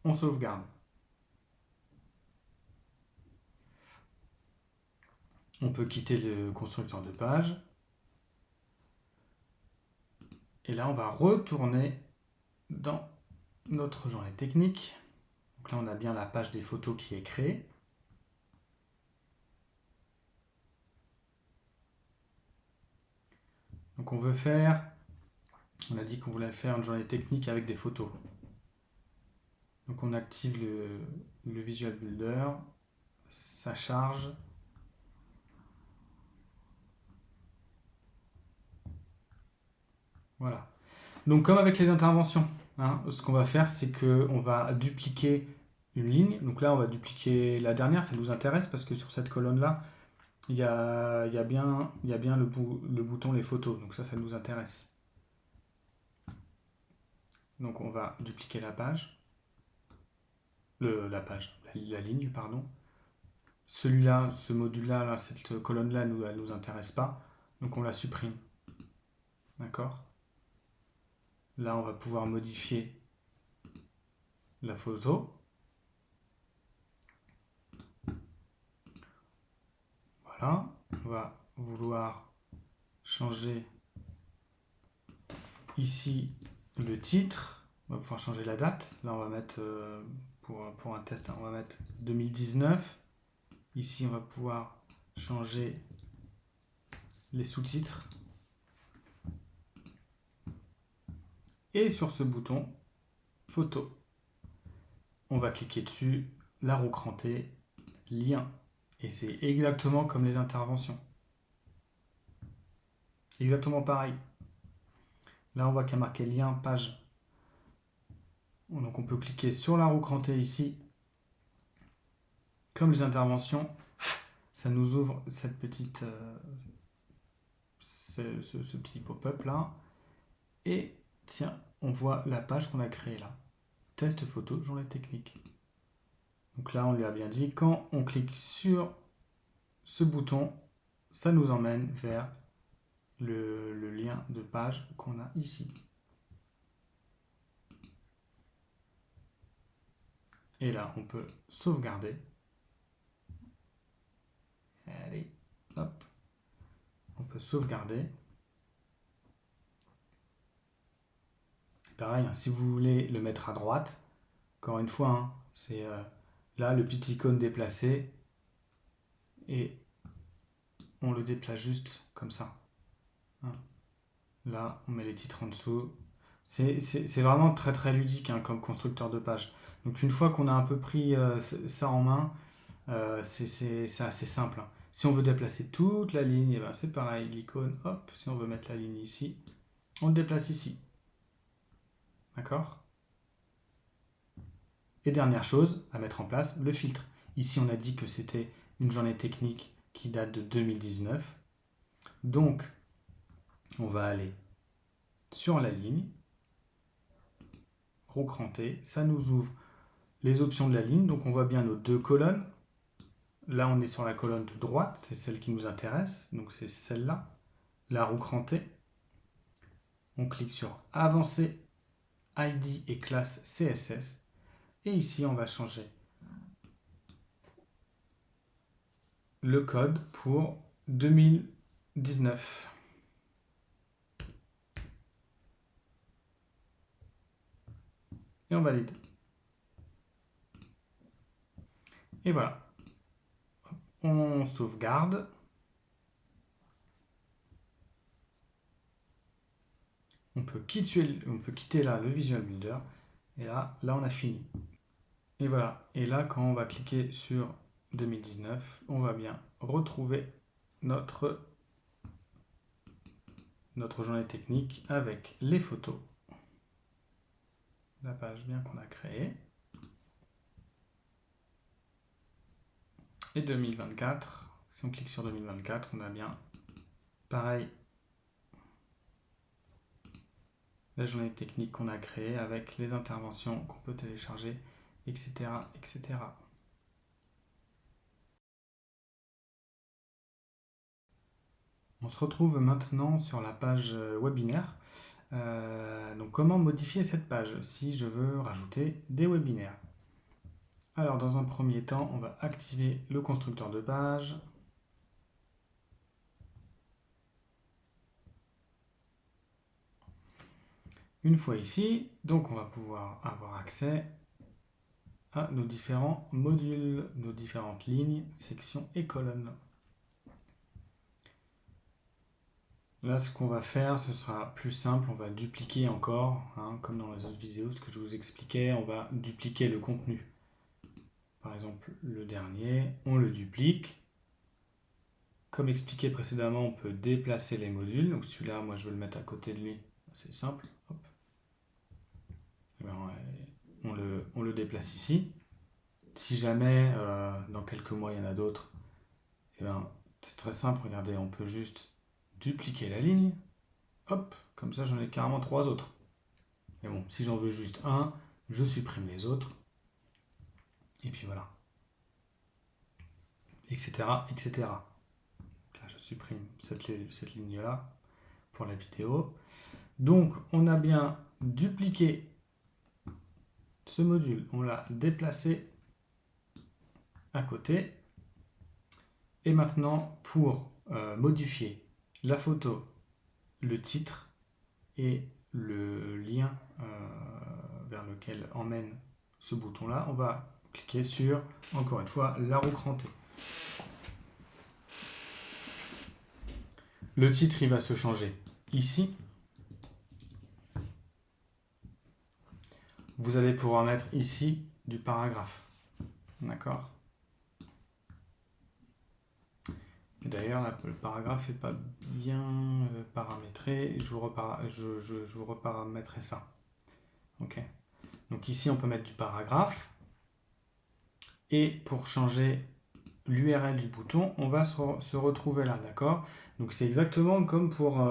on sauvegarde. On peut quitter le constructeur de page. Et là, on va retourner dans notre journée technique. Donc là, on a bien la page des photos qui est créée. Donc on veut faire, on a dit qu'on voulait faire une journée technique avec des photos. Donc on active le Visual Builder, ça charge. Voilà. Donc comme avec les interventions, ce qu'on va faire, c'est qu'on va dupliquer une ligne. Donc là, on va dupliquer la dernière, ça nous intéresse parce que sur cette colonne-là, il y a bien le bouton les photos. Donc ça nous intéresse. Donc on va dupliquer la page. La ligne, pardon. Celui-là, ce module-là, cette colonne-là, elle nous intéresse pas. Donc on la supprime. D'accord ? Là, on va pouvoir modifier la photo. Voilà. On va vouloir changer ici le titre. On va pouvoir changer la date. Là, on va mettre, pour un test, on va mettre 2019. Ici, on va pouvoir changer les sous-titres. Et sur ce bouton, photo, on va cliquer dessus, la roue crantée, lien. Et c'est exactement comme les interventions. C'est exactement pareil. Là, on voit qu'il y a marqué lien page. Donc on peut cliquer sur la roue crantée ici. Comme les interventions, ça nous ouvre cette petite, ce petit pop-up là. Et tiens, on voit la page qu'on a créée là. Test photo, journée technique. Donc là, on lui a bien dit, quand on clique sur ce bouton, ça nous emmène vers le lien de page qu'on a ici. Et là, on peut sauvegarder. Allez, hop. On peut sauvegarder. Pareil, hein, si vous voulez le mettre à droite, encore une fois, hein, c'est là le petit icône déplacé et on le déplace juste comme ça. Hein. Là, on met les titres en dessous. C'est vraiment très très ludique hein, comme constructeur de page. Donc une fois qu'on a un peu pris ça en main, c'est assez simple. Hein. Si on veut déplacer toute la ligne, eh ben, c'est pareil, l'icône, hop, si on veut mettre la ligne ici, on le déplace ici. D'accord? Et dernière chose à mettre en place, le filtre. Ici, on a dit que c'était une journée technique qui date de 2019. Donc, on va aller sur la ligne, roue crantée, ça nous ouvre les options de la ligne. Donc, on voit bien nos deux colonnes. Là, on est sur la colonne de droite, c'est celle qui nous intéresse. Donc, c'est celle-là, la roue crantée. On clique sur Avancer, ID et classe CSS. Et ici, on va changer le code pour 2019. Et on valide. Et voilà. On sauvegarde. On peut quitter là le Visual Builder. Et là, on a fini. Et voilà. Et là, quand on va cliquer sur 2019, on va bien retrouver notre journée technique avec les photos. La page bien qu'on a créée. Et 2024, si on clique sur 2024, on a bien pareil la journée technique qu'on a créée avec les interventions qu'on peut télécharger, etc., etc. On se retrouve maintenant sur la page webinaire. Donc comment modifier cette page si je veux rajouter des webinaires? Alors dans un premier temps, on va activer le constructeur de page. Une fois ici, donc on va pouvoir avoir accès à nos différents modules, nos différentes lignes, sections et colonnes. Là, ce qu'on va faire, ce sera plus simple, on va dupliquer encore, hein, comme dans les autres vidéos, ce que je vous expliquais, on va dupliquer le contenu. Par exemple, le dernier, on le duplique. Comme expliqué précédemment, on peut déplacer les modules. Donc celui-là, moi, je veux le mettre à côté de lui. C'est simple. Hop. Et bien, on le déplace ici. Si jamais, dans quelques mois, il y en a d'autres, et ben, c'est très simple. Regardez, on peut juste dupliquer la ligne. Hop, comme ça, j'en ai carrément 3 autres. Mais bon, si j'en veux juste un, je supprime les autres. Et puis voilà. Etc. etc. Là, je supprime cette ligne-là pour la vidéo. Donc, on a bien dupliqué ce module. On l'a déplacé à côté. Et maintenant, pour modifier la photo, le titre et le lien vers lequel emmène ce bouton-là, on va cliquer sur, encore une fois, la roue crantée. Le titre, il va se changer ici. Vous allez pouvoir mettre ici du paragraphe. D'accord? D'ailleurs, le paragraphe n'est pas viens paramétrer, je vous reparamétrerai ça. Ok. Donc ici, on peut mettre du paragraphe. Et pour changer l'URL du bouton, on va se retrouver là, d'accord? Donc c'est exactement comme pour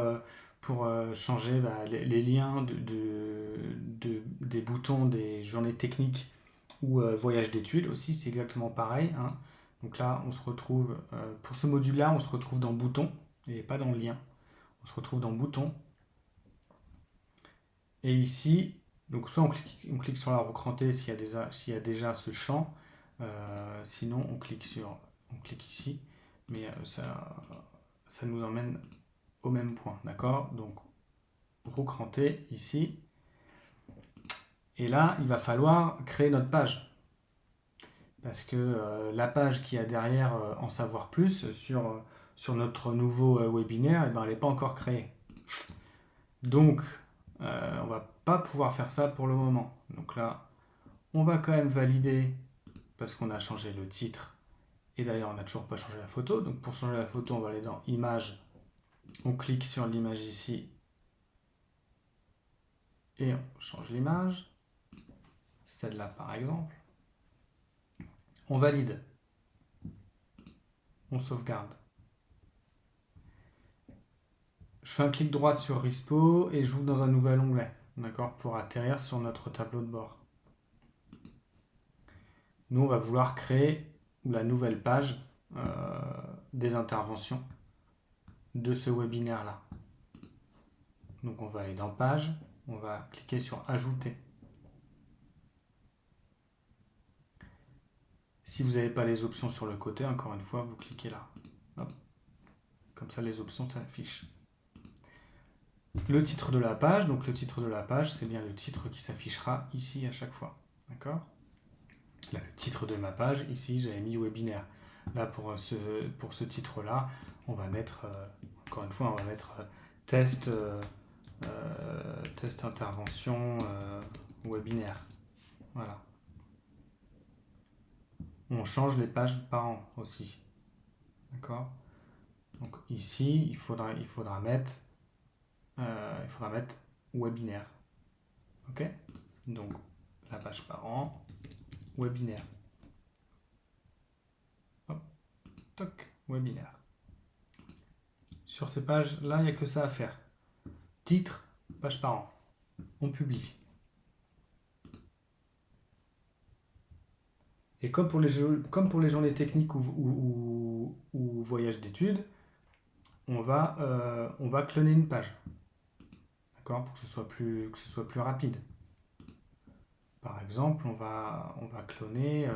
changer les liens des boutons des journées techniques ou voyage d'études aussi, c'est exactement pareil, hein. Donc là, on se retrouve, pour ce module-là, on se retrouve dans bouton, et pas dans lien. On se retrouve dans bouton. Et ici, donc soit on clique sur la roue crantée s'il y a déjà ce champ, sinon on clique ici, mais ça nous emmène au même point, d'accord? Donc roue crantée ici, et là il va falloir créer notre page. Parce que la page qu'il y a derrière en savoir plus sur notre nouveau webinaire, eh ben, elle n'est pas encore créée. Donc, on ne va pas pouvoir faire ça pour le moment. Donc là, on va quand même valider parce qu'on a changé le titre. Et d'ailleurs, on n'a toujours pas changé la photo. Donc pour changer la photo, on va aller dans Images. On clique sur l'image ici. Et on change l'image. Celle-là par exemple. On valide. On sauvegarde. Je fais un clic droit sur Rispo et j'ouvre dans un nouvel onglet, d'accord, pour atterrir sur notre tableau de bord. Nous, on va vouloir créer la nouvelle page des interventions de ce webinaire-là. Donc, on va aller dans Page, on va cliquer sur Ajouter. Si vous n'avez pas les options sur le côté, encore une fois, vous cliquez là. Hop. Comme ça, les options s'affichent. Le titre de la page, donc le titre de la page, c'est bien le titre qui s'affichera ici à chaque fois. D'accord ? Là, le titre de ma page, ici, j'avais mis webinaire. Là, pour ce titre-là, on va mettre, encore une fois, on va mettre test intervention webinaire. Voilà. On change les pages par an aussi. D'accord ? Donc ici, il faudra mettre webinaire. Ok ? Donc, la page par an, webinaire. Hop, toc, webinaire. Sur ces pages-là, il n'y a que ça à faire. Titre, page par an. On publie. Et comme pour les journées techniques ou voyage d'études, on va cloner une page. D'accord ? Pour que ce soit plus rapide. Par exemple, on va cloner...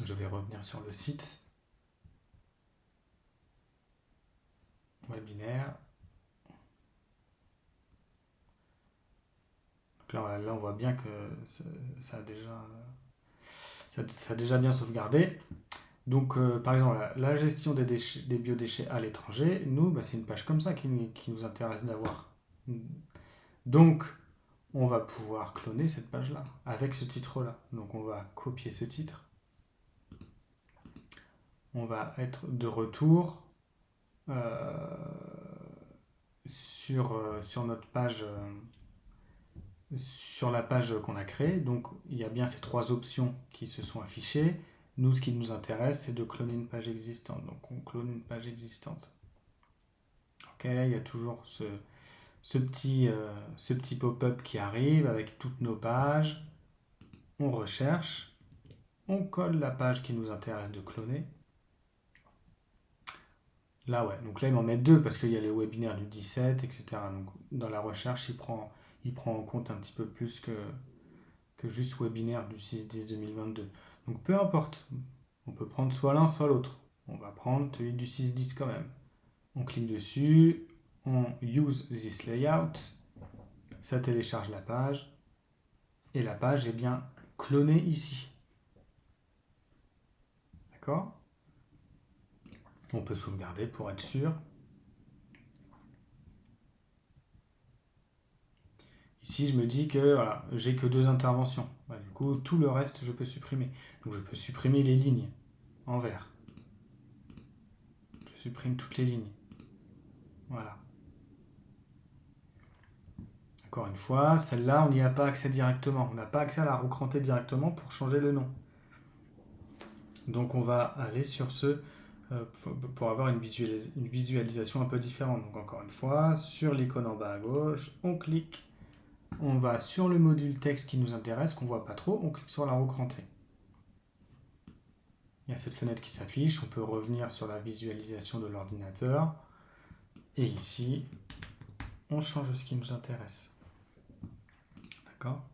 je vais revenir sur le site. Webinaire. Donc là, on voit bien que ça a déjà bien sauvegardé. Donc, par exemple, la gestion des biodéchets à l'étranger, nous, c'est une page comme ça qui nous intéresse d'avoir. Donc, on va pouvoir cloner cette page-là avec ce titre-là. Donc, on va copier ce titre. On va être de retour sur notre page, sur la page qu'on a créée. Donc, il y a bien ces trois options qui se sont affichées. Nous, ce qui nous intéresse, c'est de cloner une page existante. Donc, on clone une page existante. Ok, il y a toujours ce petit pop-up qui arrive avec toutes nos pages. On recherche. On colle la page qui nous intéresse de cloner. Là, ouais. Donc là, il m'en met deux parce qu'il y a le webinaire du 17, etc. Donc, dans la recherche, il prend en compte un petit peu plus que juste webinaire du 6-10-2022. Donc, peu importe. On peut prendre soit l'un, soit l'autre. On va prendre celui du 6-10 quand même. On clique dessus. On use this layout. Ça télécharge la page. Et la page est bien clonée ici. D'accord ? On peut sauvegarder pour être sûr. Ici, je me dis que voilà, j'ai que 2 interventions. Du coup, tout le reste, je peux supprimer. Donc, je peux supprimer les lignes en vert. Je supprime toutes les lignes. Voilà. Encore une fois, celle-là, on n'y a pas accès directement. On n'a pas accès à la roue crantée directement pour changer le nom. Donc on va aller sur ce pour avoir une visualisation un peu différente. Donc encore une fois, sur l'icône en bas à gauche, on clique, on va sur le module texte qui nous intéresse, qu'on ne voit pas trop, on clique sur la roue crantée. Il y a cette fenêtre qui s'affiche, on peut revenir sur la visualisation de l'ordinateur. Et ici, on change ce qui nous intéresse. D'accord ?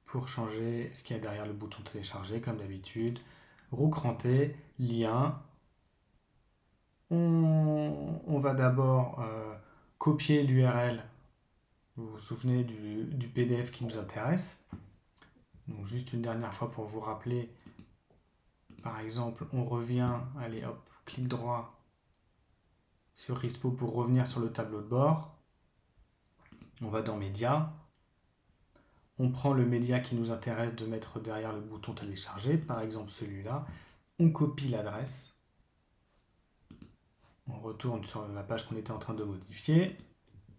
Pour changer ce qu'il y a derrière le bouton télécharger, comme d'habitude, roue crantée, lien. On va d'abord copier l'URL. Vous vous souvenez du PDF qui nous intéresse. Donc juste une dernière fois pour vous rappeler. Par exemple, on revient, allez hop, clic droit sur RISPO pour revenir sur le tableau de bord. On va dans Médias. On prend le média qui nous intéresse de mettre derrière le bouton télécharger, par exemple celui-là. On copie l'adresse. On retourne sur la page qu'on était en train de modifier.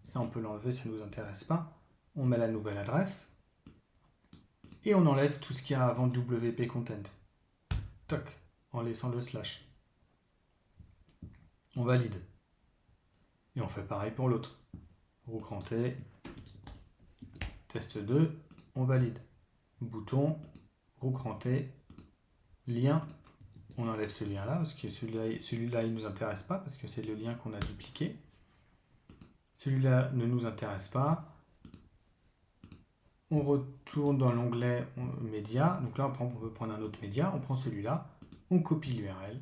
Ça, on peut l'enlever, ça ne nous intéresse pas. On met la nouvelle adresse. Et on enlève tout ce qu'il y a avant WP Content. Toc, en laissant le slash. On valide. Et on fait pareil pour l'autre. Roue crantée. Test 2, on valide. Bouton, roue crantée, lien. On enlève ce lien-là, parce que celui-là, il ne nous intéresse pas, parce que c'est le lien qu'on a dupliqué. Celui-là ne nous intéresse pas. On retourne dans l'onglet média. Donc là, on peut prendre un autre média. On prend celui-là. On copie l'URL.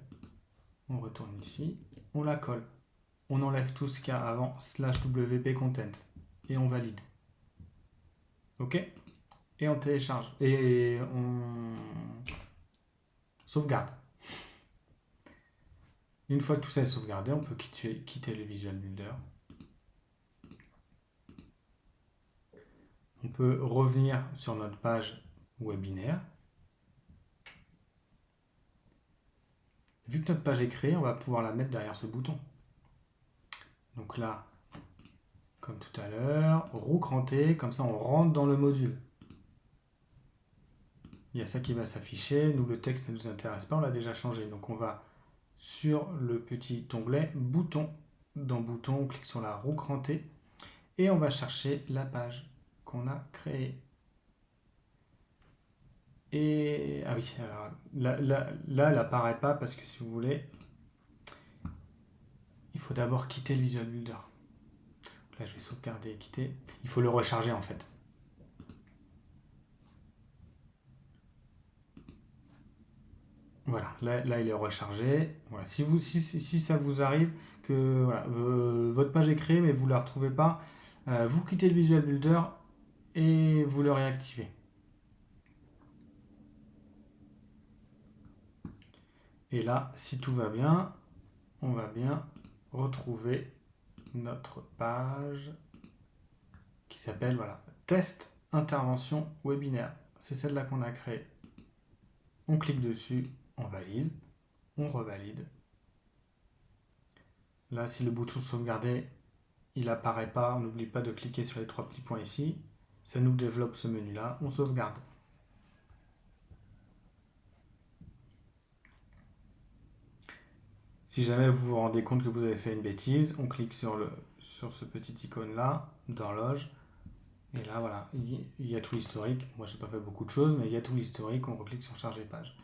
On retourne ici. On la colle. On enlève tout ce qu'il y a avant /wp content. Et on valide. OK ? Et on télécharge. Et on sauvegarde. Une fois que tout ça est sauvegardé, on peut quitter le Visual Builder. On peut revenir sur notre page webinaire. Vu que notre page est créée, on va pouvoir la mettre derrière ce bouton. Donc là, comme tout à l'heure, roue crantée, comme ça on rentre dans le module. Il y a ça qui va s'afficher. Nous, le texte ne nous intéresse pas, on l'a déjà changé. Donc on va sur le petit onglet bouton. Dans bouton, on clique sur la roue crantée et on va chercher la page qu'on a créée. Et ah oui, alors là, elle n'apparaît pas parce que si vous voulez, il faut d'abord quitter le Visual Builder. Là, je vais sauvegarder et quitter. Il faut le recharger en fait. Voilà, là il est rechargé. Voilà. Si ça vous arrive que voilà, votre page est créée mais vous ne la retrouvez pas, vous quittez le Visual Builder et vous le réactivez. Et là, si tout va bien, on va bien retrouver notre page qui s'appelle voilà, Test Intervention Webinaire. C'est celle-là qu'on a créée. On clique dessus, on valide, on revalide. Là, si le bouton sauvegarder, il n'apparaît pas, on n'oublie pas de cliquer sur les 3 petits points ici. Ça nous développe ce menu-là, on sauvegarde. Si jamais vous vous rendez compte que vous avez fait une bêtise, on clique sur ce petit icône-là, d'horloge. Et là, voilà, il y a tout l'historique. Moi, je n'ai pas fait beaucoup de choses, mais il y a tout l'historique. On reclique sur charger page.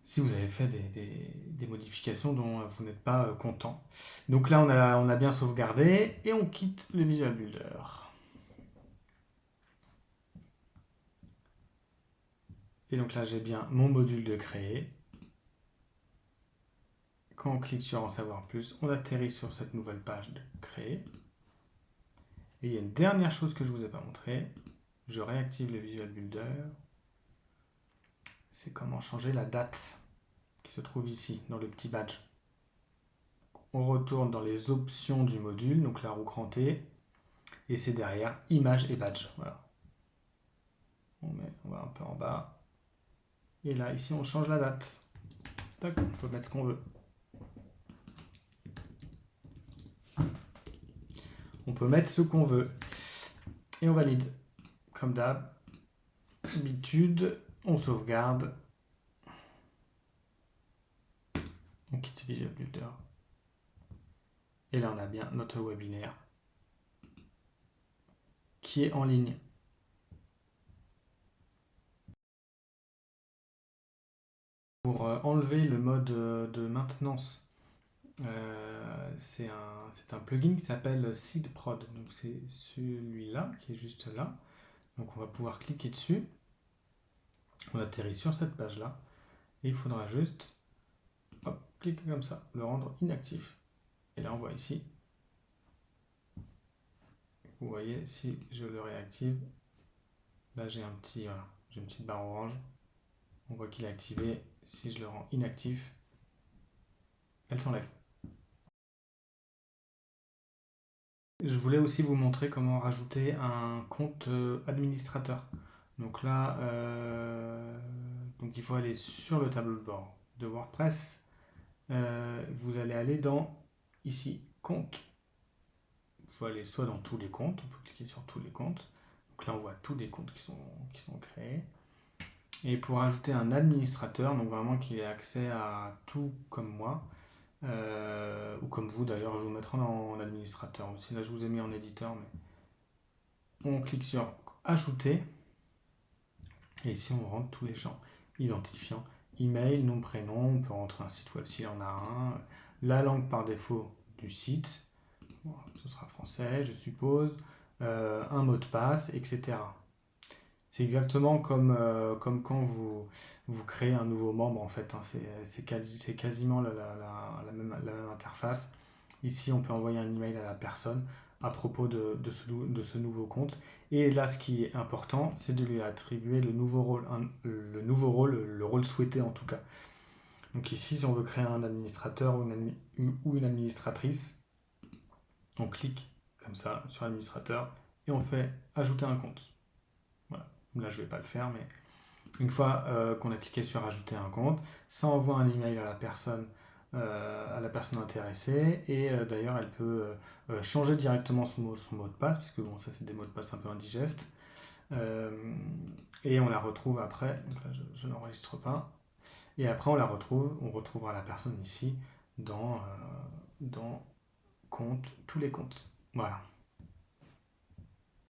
Si vous avez fait des modifications dont vous n'êtes pas content. Donc là, on a bien sauvegardé et on quitte le Visual Builder. Et donc là, j'ai bien mon module de créer. Quand on clique sur en savoir plus, on atterrit sur cette nouvelle page de créer. Et il y a une dernière chose que je ne vous ai pas montré. Je réactive le Visual Builder. C'est comment changer la date qui se trouve ici, dans le petit badge. On retourne dans les options du module, donc la roue crantée, et c'est derrière image et badge. Voilà. On va un peu en bas. Et là, ici, on change la date. Tac, on peut mettre ce qu'on veut. On peut mettre ce qu'on veut. Et on valide. Comme d'hab. Habitude. On sauvegarde. On quitte Visual Builder. Et là, on a bien notre webinaire qui est en ligne. Pour enlever le mode de maintenance, c'est un plugin qui s'appelle SeedProd. Donc c'est celui-là qui est juste là. Donc on va pouvoir cliquer dessus. On atterrit sur cette page-là. Et il faudra juste cliquer comme ça, le rendre inactif. Et là on voit ici. Vous voyez, si je le réactive, là j'ai j'ai une petite barre orange. On voit qu'il est activé. Si je le rends inactif, elle s'enlève. Je voulais aussi vous montrer comment rajouter un compte administrateur. Donc là, donc il faut aller sur le tableau de bord de WordPress. Vous allez aller dans, ici, compte. Il faut aller soit dans tous les comptes, on peut cliquer sur tous les comptes. Donc là, on voit tous les comptes qui sont créés. Et pour ajouter un administrateur, donc vraiment qu'il ait accès à tout comme moi, ou comme vous d'ailleurs, je vous mettrai en administrateur aussi. Là, je vous ai mis en éditeur, mais on clique sur ajouter. Et ici, on rentre tous les champs identifiants, email, nom, prénom. On peut rentrer un site web s'il y en a un. La langue par défaut du site, bon, ce sera français, je suppose. Un mot de passe, etc. C'est exactement comme quand vous créez un nouveau membre, en fait. Hein. C'est quasiment la même interface. Ici, on peut envoyer un email à la personne à propos de ce nouveau compte. Et là, ce qui est important, c'est de lui attribuer le nouveau rôle, le rôle souhaité en tout cas. Donc ici, si on veut créer un administrateur ou une administratrice, on clique comme ça sur administrateur et on fait ajouter un compte. Voilà. Là, je ne vais pas le faire, mais une fois qu'on a cliqué sur ajouter un compte, ça envoie un email à la personne intéressée, et d'ailleurs elle peut changer directement son mot de passe, parce que bon, ça c'est des mots de passe un peu indigestes, et on la retrouve après. Donc là je n'enregistre pas, et après on retrouvera la personne ici dans compte, tous les comptes. Voilà.